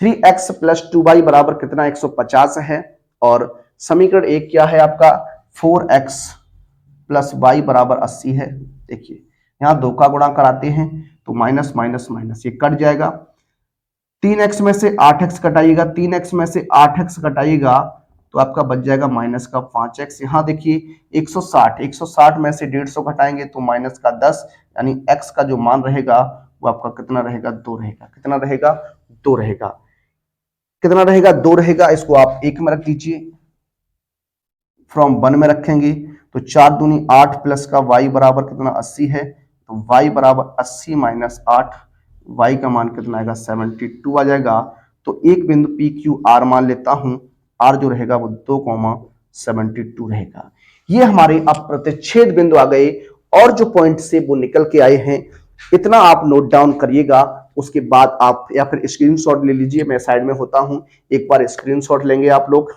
3x प्लस 2y बराबर कितना 150 है, और समीकरण 1 क्या है आपका 4x प्लस y बराबर 80 है। देखिए यहां 2 का गुणा कराते हैं तो माइनस माइनस माइनस ये कट जाएगा, 3x में से 8x घटाइएगा, 3x में से 8x घटाइएगा तो आपका बच जाएगा माइनस का 5x। यहाँ देखिए 160 में से 150 घटाएंगे तो माइनस का 10, यानी x का जो मान रहेगा वो आपका कितना रहेगा 2 रहेगा, कितना रहेगा 2 रहेगा, कितना रहेगा 2 रहेगा। इसको आप 1 में रख दीजिए, फ्रॉम 1 में रखेंगे तो 4 दूनी 8 प्लस का y बराबर कितना 80 है, तो y बराबर 80 माइनस 8, y का मान कितना आएगा 72 आ जाएगा। तो एक बिंदु पी क्यू आर मान लेता हूं, r जो रहेगा वो 2,72 रहेगा। ये हमारे अब प्रतिच्छेद बिंदु आ गए, और जो पॉइंट से वो निकल के आए हैं, इतना आप नोट डाउन करिएगा। उसके बाद आप या फिर स्क्रीनशॉट ले लीजिए, मैं साइड में होता हूं, एक बार स्क्रीनशॉट लेंगे आप लोग।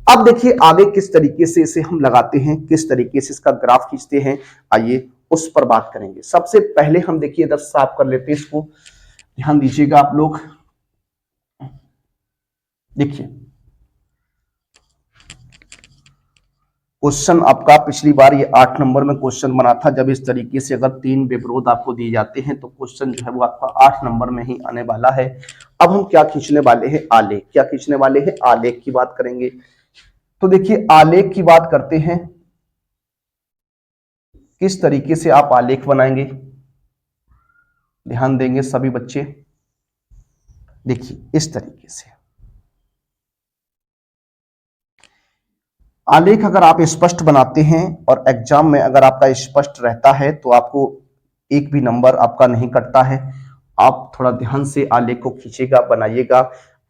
अब देखिए आगे किस तरीके से इसे हम लगाते हैं, किस तरीके से इसका ग्राफ खींचते हैं, आइए उस पर बात करेंगे। सबसे पहले हम देखिए इधर साफ कर लेते हैं इसको, ध्यान दीजिएगा आप लोग। देखिए क्वेश्चन आपका पिछली बार ये 8 नंबर में क्वेश्चन बना था, जब इस तरीके से अगर 3 विपरीत आपको दिए जाते हैं तो क्वेश्चन जो है वो आपका 8 नंबर में ही आने वाला है। अब हम क्या खींचने वाले हैं, आलेख, क्या खींचने वाले हैं, आलेख की बात करेंगे। तो देखिए आलेख की बात करते हैं, किस तरीके से आप आलेख बनाएंगे, ध्यान देंगे सभी बच्चे। देखिए इस तरीके से आलेख अगर आप स्पष्ट बनाते हैं और एग्जाम में अगर आपका स्पष्ट रहता है तो आपको एक भी नंबर आपका नहीं कटता है। आप थोड़ा ध्यान से आलेख को खींचेगा, बनाइएगा।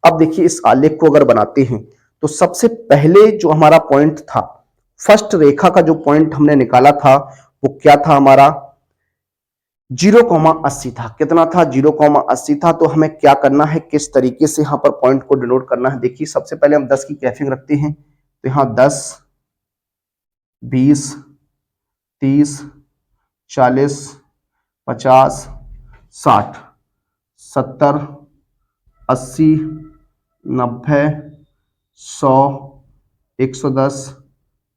अब देखिए इस आलेख को अगर बनाते हैं तो सबसे पहले जो हमारा पॉइंट था, फर्स्ट रेखा का जो पॉइंट हमने निकाला था वो क्या था हमारा 0,80 था, कितना था 0,80 था। तो हमें क्या करना है, किस तरीके से यहाँ पर पॉइंट को डिनोट करना है, देखिए सबसे पहले हम 10 की कैफिंग रखते हैं, तो यहाँ 10 20 30 40 50 60 70 80 90 100 110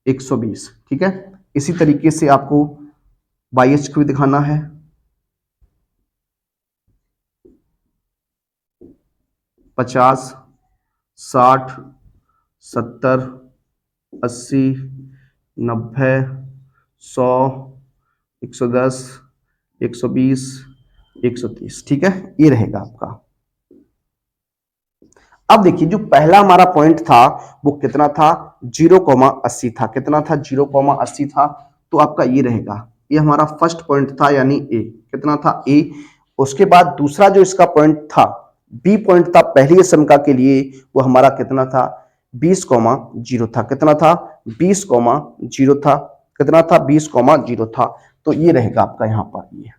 120, ठीक है। इसी तरीके से आपको YH को भी दिखाना है, 50 60 70 80 90 100 110 120 130, ठीक है, ये रहेगा आपका। अब देखिए जो पहला हमारा पॉइंट था वो कितना था, 0,80 था। कितना था, 0,80 था। तो आपका ये रहेगा, ये हमारा फर्स्ट पॉइंट था, यानी ए। कितना था, ए। उसके बाद दूसरा जो इसका पॉइंट था, बी पॉइंट था पहली समका के लिए, वो हमारा कितना था, 20,0 था। कितना था, 20,0 था। कितना था, 20,0 था। तो ये रहेगा आपका यहाँ पर ये।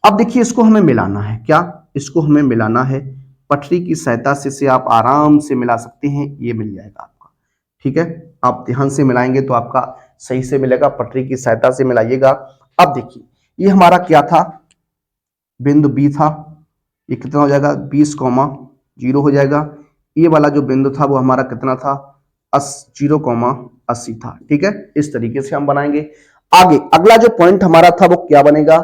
अब देखिए इसको हमें मिलाना है, क्या, इसको हमें मिलाना है पटरी की सहायता से आप आराम से मिला सकते हैं, ये मिल जाएगा आपका। ठीक है, आप ध्यान से मिलाएंगे तो आपका सही से मिलेगा, पटरी की सहायता से मिलाइएगा। अब देखिए ये हमारा क्या था, बिंदु बी था, ये कितना हो जाएगा, 20,0 हो जाएगा। ये वाला जो बिंदु था वो हमारा कितना था, 0,80 था। ठीक है, इस तरीके से हम बनाएंगे। आगे अगला जो पॉइंट हमारा था वो क्या बनेगा,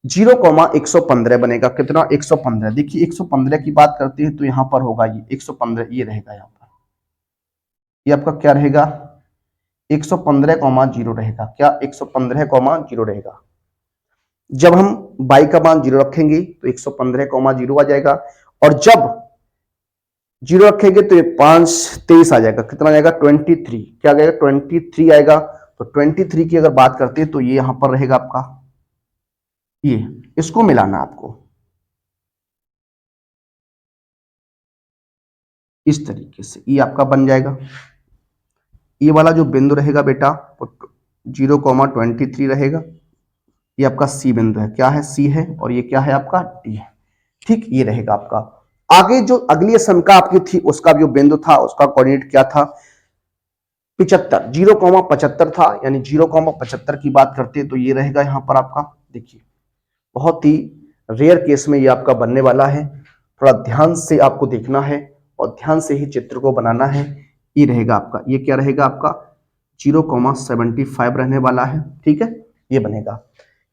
0,115 बनेगा। कितना, 115। देखिए 115 की बात करते हैं तो यहां पर होगा ये 115, ये रहेगा यहां पर, ये आपका क्या रहेगा, 115,0 रहेगा। क्या, 115,0 रहेगा। जब हम y का मान 0 रखेंगे तो 115,0 आ जाएगा, और जब 0 रखेंगे तो ये 5 23 आ जाएगा। कितना आ जाएगा, 23। क्या आ जाएगा, 23 आएगा। तो 23 की अगर बात करते हैं तो ये यहां पर रहेगा आपका, ये इसको मिलाना आपको इस तरीके से, ये आपका बन जाएगा। ये वाला जो बिंदु रहेगा बेटा वो 0,23 रहेगा। ये आपका सी बिंदु है, क्या है, सी है, और ये क्या है आपका, डी है। ठीक, ये रहेगा आपका। आगे जो अगली समका आपकी थी उसका जो बिंदु था उसका कोऑर्डिनेट क्या था, 75, 0,75 था, यानी 0,75 की बात करते हैं तो ये रहेगा यहां पर आपका। देखिए बहुत ही रेयर केस में ये आपका बनने वाला है, थोड़ा ध्यान से आपको देखना है और ध्यान से ही चित्र को बनाना है। ये रहेगा आपका, ये क्या रहेगा आपका, 0,75 रहने वाला है। ठीक है, ये बनेगा।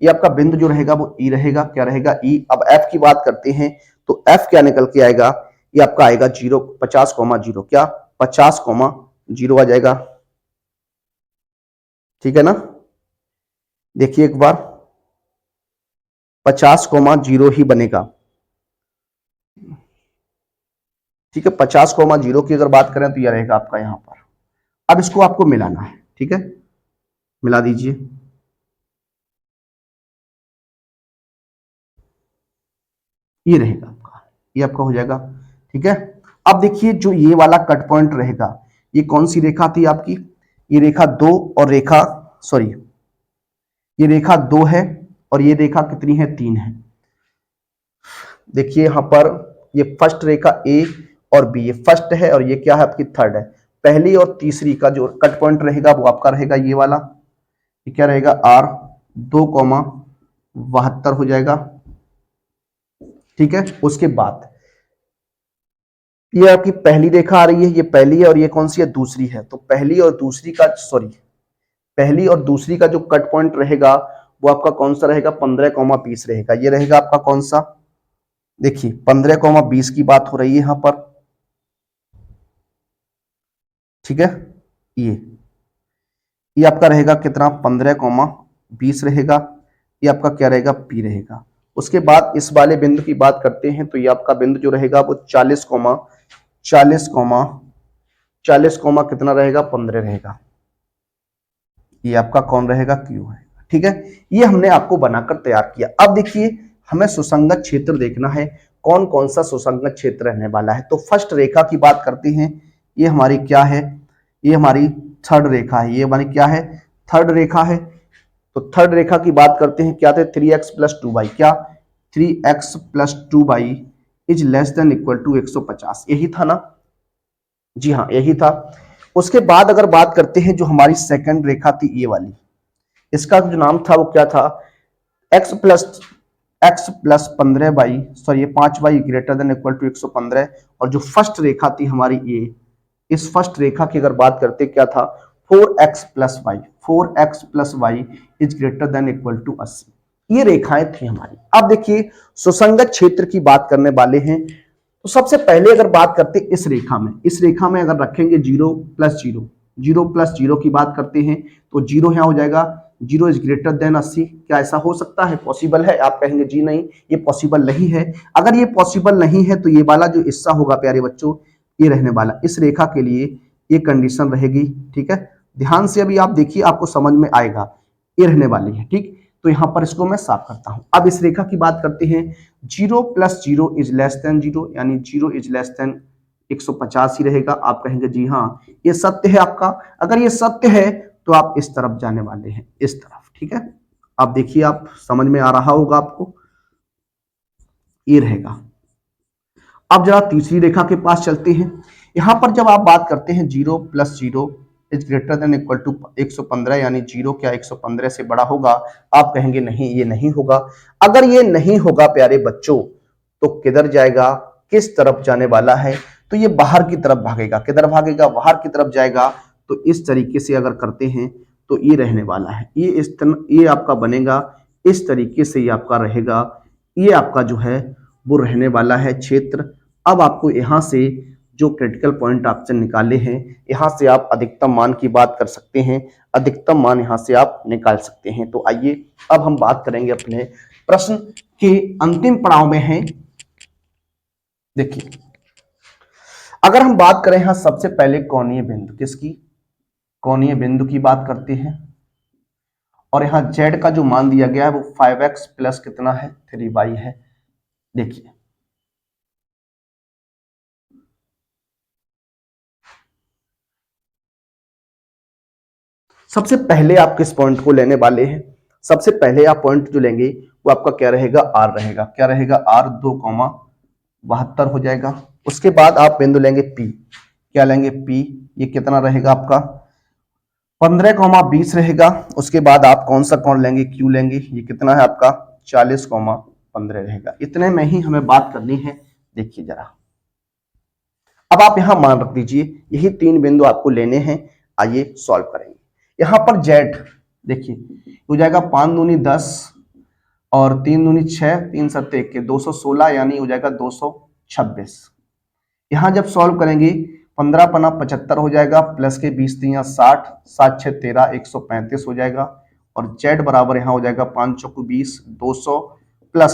ये आपका बिंदु जो रहेगा वो ई रहेगा। क्या रहेगा, ई। अब एफ की बात करते हैं तो एफ क्या निकल के आएगा, ये आपका आएगा 50,0। क्या, 50,0 आ जाएगा। ठीक है ना, देखिए एक बार 50,0 ही बनेगा। ठीक है, 50,0 की अगर बात करें तो यह रहेगा आपका यहां पर। अब इसको आपको मिलाना है। ठीक है, मिला दीजिए। ये रहेगा आपका, ये आपका हो जाएगा। ठीक है, अब देखिए जो ये वाला कट पॉइंट रहेगा, ये कौन सी रेखा थी आपकी, ये रेखा 2 और रेखा, सॉरी, ये रेखा 2 है और ये रेखा कितनी है, 3 है। देखिए यहां पर ये फर्स्ट रेखा ए और बी, ये फर्स्ट है और ये क्या है आपकी थर्ड है। पहली और तीसरी का जो कट पॉइंट रहेगा वो आपका रहेगा ये वाला, ये क्या रहेगा, आर 2,72 हो जाएगा। ठीक है, उसके बाद ये आपकी पहली रेखा आ रही है, ये पहली है और ये कौन सी है, दूसरी है। तो पहली और दूसरी का, सॉरी, पहली और दूसरी का जो कट पॉइंट रहेगा वो आपका कौन सा रहेगा, 15,20 रहेगा। ये रहेगा आपका कौन सा, देखिए 15,20 की बात हो रही है यहां पर। ठीक है, ये आपका रहेगा कितना, 15,20 रहेगा। ये आपका क्या रहेगा, पी रहेगा। उसके बाद इस वाले बिंदु की बात करते हैं तो ये आपका बिंदु जो रहेगा वो 40, 40, कितना रहेगा, 15 रहेगा। ये आपका कौन रहेगा, क्यू है। ठीक है, ये हमने आपको बनाकर तैयार किया। अब देखिए हमें सुसंगत क्षेत्र देखना है, कौन कौन सा सुसंगत क्षेत्र रहने वाला है। तो फर्स्ट रेखा की बात करते हैं, ये हमारी क्या है, ये हमारी थर्ड रेखा है। ये हमारी क्या है, थर्ड रेखा है। तो थर्ड रेखा की बात करते हैं, क्या थे, 3x + 2y। क्या, 3x + 2y is less than equal to 150, यही था ना, जी हाँ यही था। उसके बाद अगर बात करते हैं जो हमारी सेकंड रेखा थी ये वाली, इसका जो नाम था वो क्या था, x प्लस 15y, सॉरी ये 5y greater than equal to 115। और जो फर्स्ट रेखा थी हमारी ये, इस फर्स्ट रेखा की अगर बात करते क्या था, 4x plus Y is greater than equal to 80। ये रेखाएं थी हमारी। अब देखिए सुसंगत क्षेत्र की बात करने वाले हैं, तो सबसे पहले अगर बात करते इस रेखा में अगर रखेंगे 0 + 0, 0 + 0 की बात करते हैं तो 0 यहां हो जाएगा, जीरो इज ग्रेटर देन 80। क्या ऐसा हो सकता है, पॉसिबल है? आप कहेंगे जी नहीं, ये पॉसिबल नहीं है। अगर ये पॉसिबल नहीं है तो ये वाला जो हिस्सा होगा प्यारे बच्चों, ये रहने वाला, इस रेखा के लिए ये कंडीशन रहेगी। ठीक है, ध्यान से अभी आप देखिए, आपको समझ में आएगा, ये रहने वाली है। ठीक, तो यहां पर इसको मैं साफ करता हूं। अब इस रेखा की बात करते हैं। 0 + 0 इज लेस देन 0, यानी 0 इज लेस देन 150 ही रहेगा। आप कहेंगे जी हाँ, ये सत्य है आपका। अगर ये सत्य है तो आप इस तरफ जाने वाले हैं, इस तरफ। ठीक है, आप देखिए, आप समझ में आ रहा होगा आपको, ये रहेगा। अब जरा तीसरी रेखा के पास चलते हैं। यहां पर जब आप बात करते हैं 0 + 0 is greater than equal to 115, यानी 0 क्या 115 से बड़ा होगा? आप कहेंगे नहीं, ये नहीं होगा। अगर ये नहीं होगा प्यारे बच्चों, तो किधर जाएगा, किस तरफ जाने वाला है? तो ये बाहर की तरफ भागेगा। किधर भागेगा? बाहर की तरफ जाएगा। तो इस तरीके से अगर करते हैं तो ये रहने वाला है, ये आपका बनेगा, इस तरीके से ये आपका रहेगा। ये आपका जो है वो रहने वाला है क्षेत्र। अब आपको यहां से जो क्रिटिकल पॉइंट आपसे निकाले हैं, यहां से आप अधिकतम मान की बात कर सकते हैं। अधिकतम मान यहां से आप निकाल सकते हैं। तो आइए अब हम बात करेंगे अपने प्रश्न के अंतिम पड़ाव में हैं। देखिए, अगर हम बात करें यहां सबसे पहले कोणीय बिंदु, किसकी? कोणीय बिंदु की बात करते हैं। और यहां z का जो मान दिया गया है वो 5x प्लस कितना है, 3y है। देखिए, सबसे पहले आप किस पॉइंट को लेने वाले हैं? सबसे पहले आप पॉइंट जो लेंगे वो आपका क्या रहेगा, r रहेगा। क्या रहेगा? r 2,72 हो जाएगा। उसके बाद आप बिंदु लेंगे p। क्या लेंगे? p। ये कितना रहेगा आपका? 15,20 रहेगा। उसके बाद आप कौन सा कोण लेंगे? q लेंगे। ये कितना है आपका? 40,15 रहेगा। इतने में ही हमें बात करनी है। देखिए जरा, अब आप यहां मान रख दीजिए, यही 3 बिंदु आपको लेने हैं। आइए सॉल्व करेंगे। यहां पर z देखिए हो जाएगा 5 दूनी 10 और 3 दूनी 6, 3 सत्ते 21, 216, यानी हो जाएगा 226। यहां जब सॉल्व करेंगे 15 पना 75 हो जाएगा, प्लस के 20 तिया 60, 7 6 13, 135 हो जाएगा। और z बराबर यहां हो जाएगा 5 चौक 20, 200 प्लस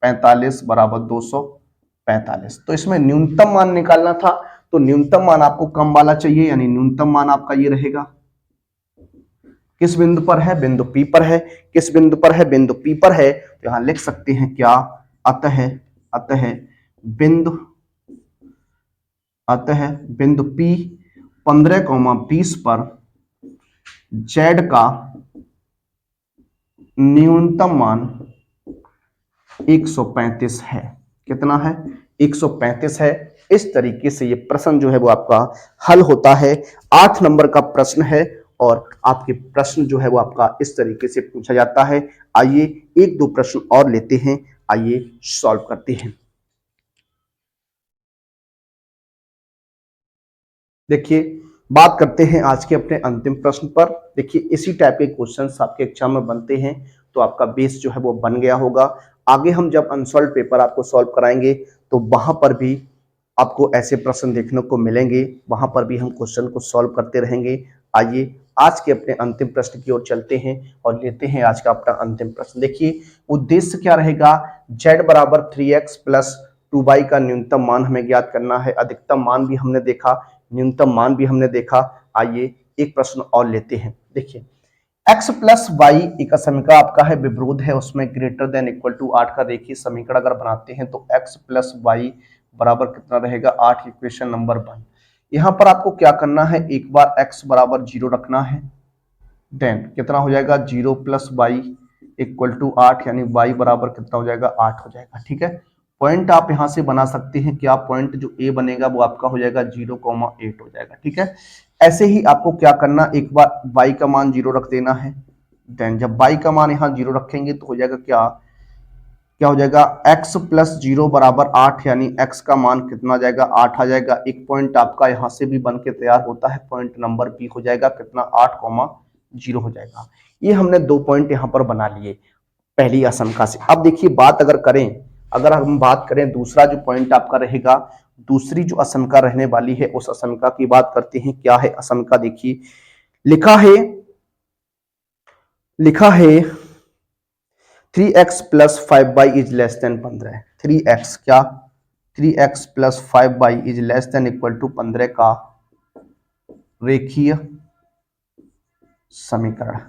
45 बराबर 245। तो इसमें न्यूनतम मान निकालना था, तो न्यूनतम मान आपको कम वाला चाहिए, यानी न्यूनतम मान आपका ये रहेगा। किस बिंदु पर है? बिंदु P पर है। किस बिंदु पर है? बिंदु P पर है। तो यहां लिख सकते हैं क्या? अतः बिंदु P 15,20 पर Z का न्यूनतम मान 135 है। कितना है? 135 है। इस तरीके से ये प्रश्न जो है वो आपका हल होता है। 8 नंबर का प्रश्न है और आपके प्रश्न जो है वो आपका इस तरीके से पूछा जाता है। आइए एक दो प्रश्न और लेते हैं, आइए सॉल्व करते हैं। देखिए, बात करते हैं आज के अपने अंतिम प्रश्न पर। देखिए, इसी टाइप के क्वेश्चंस आपके एग्जाम में बनते हैं, तो आपका बेस जो है वो बन गया होगा। आगे हम जब अनसॉल्व पेपर आपको सॉल्व कराएंगे तो वहां पर भी आपको ऐसे प्रश्न देखने को मिलेंगे, वहां पर भी हम क्वेश्चन को सॉल्व करते रहेंगे। आइए आज के अपने अंतिम प्रश्न की ओर चलते हैं और लेते हैं आज का अपना अंतिम प्रश्न। देखिए, उद्देश्य क्या रहेगा? z बराबर 3x प्लस 2y का न्यूनतम मान हमें ज्ञात करना है। अधिकतम मान भी हमने देखा, न्यूनतम मान भी हमने देखा। आइए एक प्रश्न और लेते हैं। देखिए, x प्लस वाई एक समीकरण आपका है, विरोध है, उसमें ग्रेटर देन इक्वल टू 8 का रेखीय समीकरण अगर बनाते हैं तो x प्लस वाई बराबर कितना रहेगा? 8। Equation number 1। यहां पर आपको क्या करना है? एक बार x बराबर 0 रखना है, देन कितना हो जाएगा? 0 प्लस वाई इक्वल टू 8, यानी y बराबर कितना हो जाएगा? 8 हो जाएगा। ठीक है, पॉइंट आप यहां से बना सकते हैं। क्या पॉइंट जो a बनेगा वो आपका हो जाएगा 0,8 हो जाएगा। ठीक है, ऐसे ही आपको क्या करना, एक बार y का मान 0 रख देना है, देन जब y का मान यहां 0 रखेंगे तो हो जाएगा क्या? क्या हो जाएगा? x प्लस 0 बराबर 8, यानी x का मान कितना आ जाएगा? 8 आ जाएगा। एक पॉइंट आपका यहां से भी बन के तैयार होता है, पॉइंट नंबर बी हो जाएगा कितना? 8,0 हो जाएगा। ये हमने 2 पॉइंट यहां पर बना लिए पहली आशंका से। अब देखिए, बात अगर हम बात करें दूसरा जो पॉइंट आपका रहेगा, दूसरी जो आशंका रहने वाली है, उस आशंका की बात करते हैं। क्या है आशंका? देखिए, लिखा है लिखा है 3x plus 5y is less then 15। 3x क्या, 3x plus 5y is less than equal to 15 का रेखीय समीकरण।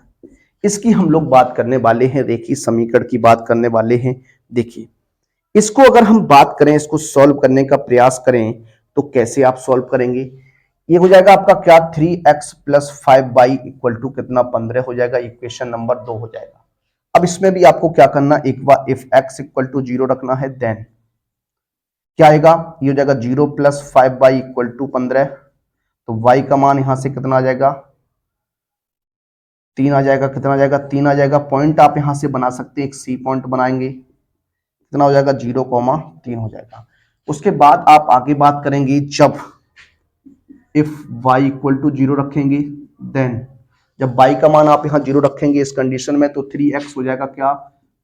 इसकी हम लोग बात करने वाले हैं, रेखीय समीकरण की बात करने वाले हैं। देखिए, इसको अगर हम बात करें, इसको सॉल्व करने का प्रयास करें तो कैसे आप सॉल्व करेंगे। ये हो जाएगा आपका क्या, 3x plus 5y equal to कितना, 15 हो जाएगा। इक्वेशन नंबर 2 हो जाएगा। अब इसमें भी आपको क्या करना, एक बार इफ x इक्वल टू 0 रखना है, देन क्या आएगा, ये हो जाएगा 0 प्लस 5y इक्वल टू 15। तो y का मान यहां से कितना आ जाएगा, 3 आ जाएगा। कितना आ जाएगा, 3 आ जाएगा। पॉइंट आप यहां से बना सकते हैं, एक सी पॉइंट बनाएंगे, कितना हो जाएगा, 0,3 हो जाएगा। उसके बाद आप आगे बात करेंगे, जब इफ y इक्वल टू 0 रखेंगे, देन जब y का मान आप यहाँ 0 रखेंगे इस कंडीशन में, तो 3x हो जाएगा क्या,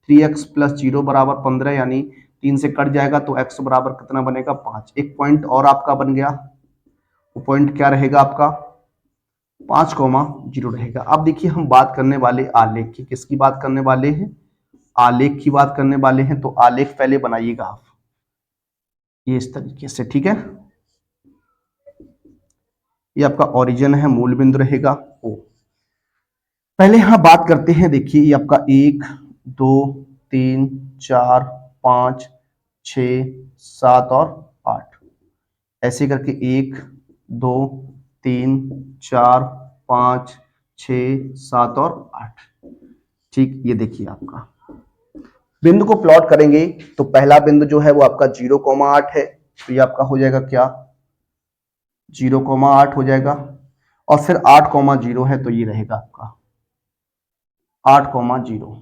3x प्लस 0 बराबर 15, यानी 3 से कट जाएगा तो x बराबर कितना बनेगा, 5। एक पॉइंट और आपका बन गया, वो पॉइंट क्या रहेगा आपका, 5,0 रहेगा। अब देखिए, हम बात करने वाले आलेख की, किसकी बात करने वाले हैं, आलेख की बात करने वाले हैं। तो आलेख पहले बनाइएगा आप ये इस तरीके से, ठीक है। ये आपका ओरिजिन है, मूल बिंदु रहेगा ओ। पहले यहां बात करते हैं, देखिए ये आपका 1 2 3 4 5 6 7 और 8, ऐसे करके 1 2 3 4 5 6 7 और 8। ठीक, ये देखिए आपका बिंदु को प्लॉट करेंगे तो पहला बिंदु जो है वो आपका 0,8 है, तो ये आपका हो जाएगा क्या, 0,8 हो जाएगा। और फिर 8,0 है, तो ये रहेगा आपका 8,0।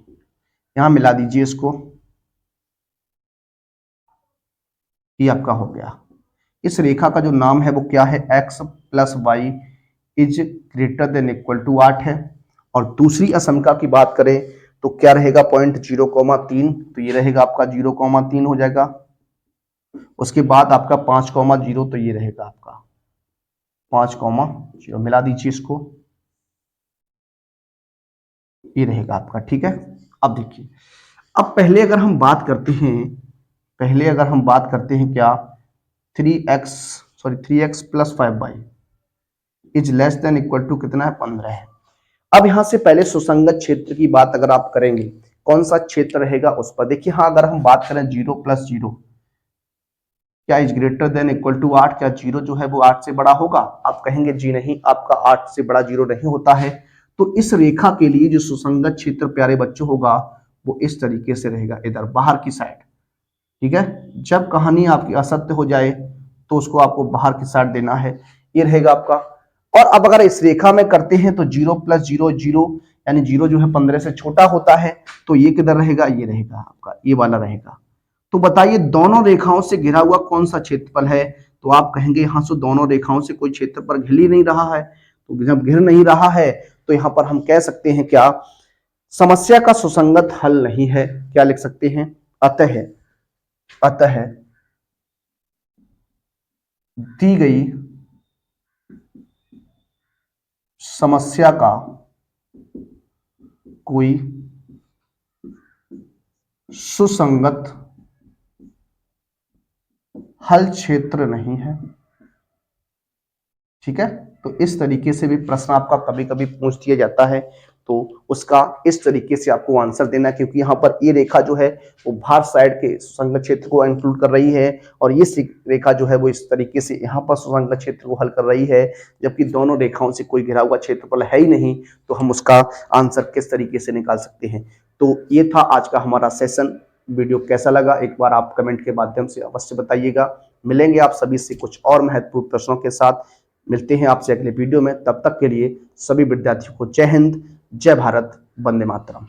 यहां मिला दीजिए इसको, ये आपका हो गया। इस रेखा का जो नाम है वो क्या है, x plus Y is greater than equal to 8 है। और दूसरी असमका की बात करें तो क्या रहेगा, पॉइंट 0,3, तो ये रहेगा आपका 0,3 हो जाएगा। उसके बाद आपका 5,0, तो ये रहेगा आपका 5,0। मिला दीजिए इसको, ये रहेगा आपका, ठीक है। अब देखिए, अब पहले अगर हम बात करते हैं, पहले अगर हम बात करते हैं क्या, 3x plus 5y is less than equal to कितना है, 15 है। अब यहां से पहले सुसंगत क्षेत्र की बात अगर आप करेंगे, कौन सा क्षेत्र रहेगा उस पर देखिए। हाँ, अगर हम बात करें 0 प्लस 0 क्या is greater than equal to 8, क्या 0 जो है वो 8 से बड़ा होगा। आप कहेंगे जी नहीं, आपका 8 से बड़ा 0 नहीं होता है। तो इस रेखा के लिए जो सुसंगत क्षेत्र प्यारे बच्चों होगा वो इस तरीके से रहेगा, इधर बाहर की साइड, ठीक है। जब कहानी आपकी असत्य हो जाए तो उसको आपको बाहर की साइड देना है, ये रहेगा आपका। और अब अगर इस रेखा में करते हैं तो 0 प्लस 0 0, यानी 0 जो है 15 से छोटा होता है, तो ये किधर रहेगा, ये रहेगा आपका, ये वाला रहेगा। तो बताइए दोनों रेखाओं से घिरा हुआ कौन सा क्षेत्रफल है। तो आप कहेंगे यहां से दोनों रेखाओं से कोई क्षेत्रफल घिर ही नहीं रहा है। तो जब घिर नहीं रहा है तो यहां पर हम कह सकते हैं क्या, समस्या का सुसंगत हल नहीं है। क्या लिख सकते हैं, अतः अतः दी गई समस्या का कोई सुसंगत हल क्षेत्र नहीं है, ठीक है। तो इस तरीके से भी प्रश्न आपका कभी कभी पूछ दिया जाता है, तो उसका इस तरीके से आपको आंसर देना, क्योंकि यहाँ पर ये रेखा जो है वो बाहर साइड के सुसंगत क्षेत्र को इंक्लूड कर रही है, और ये रेखा जो है वो इस तरीके से यहाँ पर सुसंगत क्षेत्र को हल कर रही है, जबकि दोनों रेखाओं से कोई घिरा हुआ क्षेत्रफल है ही नहीं। तो हम उसका आंसर किस तरीके से निकाल सकते हैं। तो ये था आज का हमारा सेशन। वीडियो कैसा लगा एक बार आप कमेंट के माध्यम से अवश्य बताइएगा। मिलेंगे आप सभी से कुछ और महत्वपूर्ण प्रश्नों के साथ। मिलते हैं आपसे अगले वीडियो में, तब तक के लिए सभी विद्यार्थियों को जय हिंद, जय भारत, वंदे मातरम।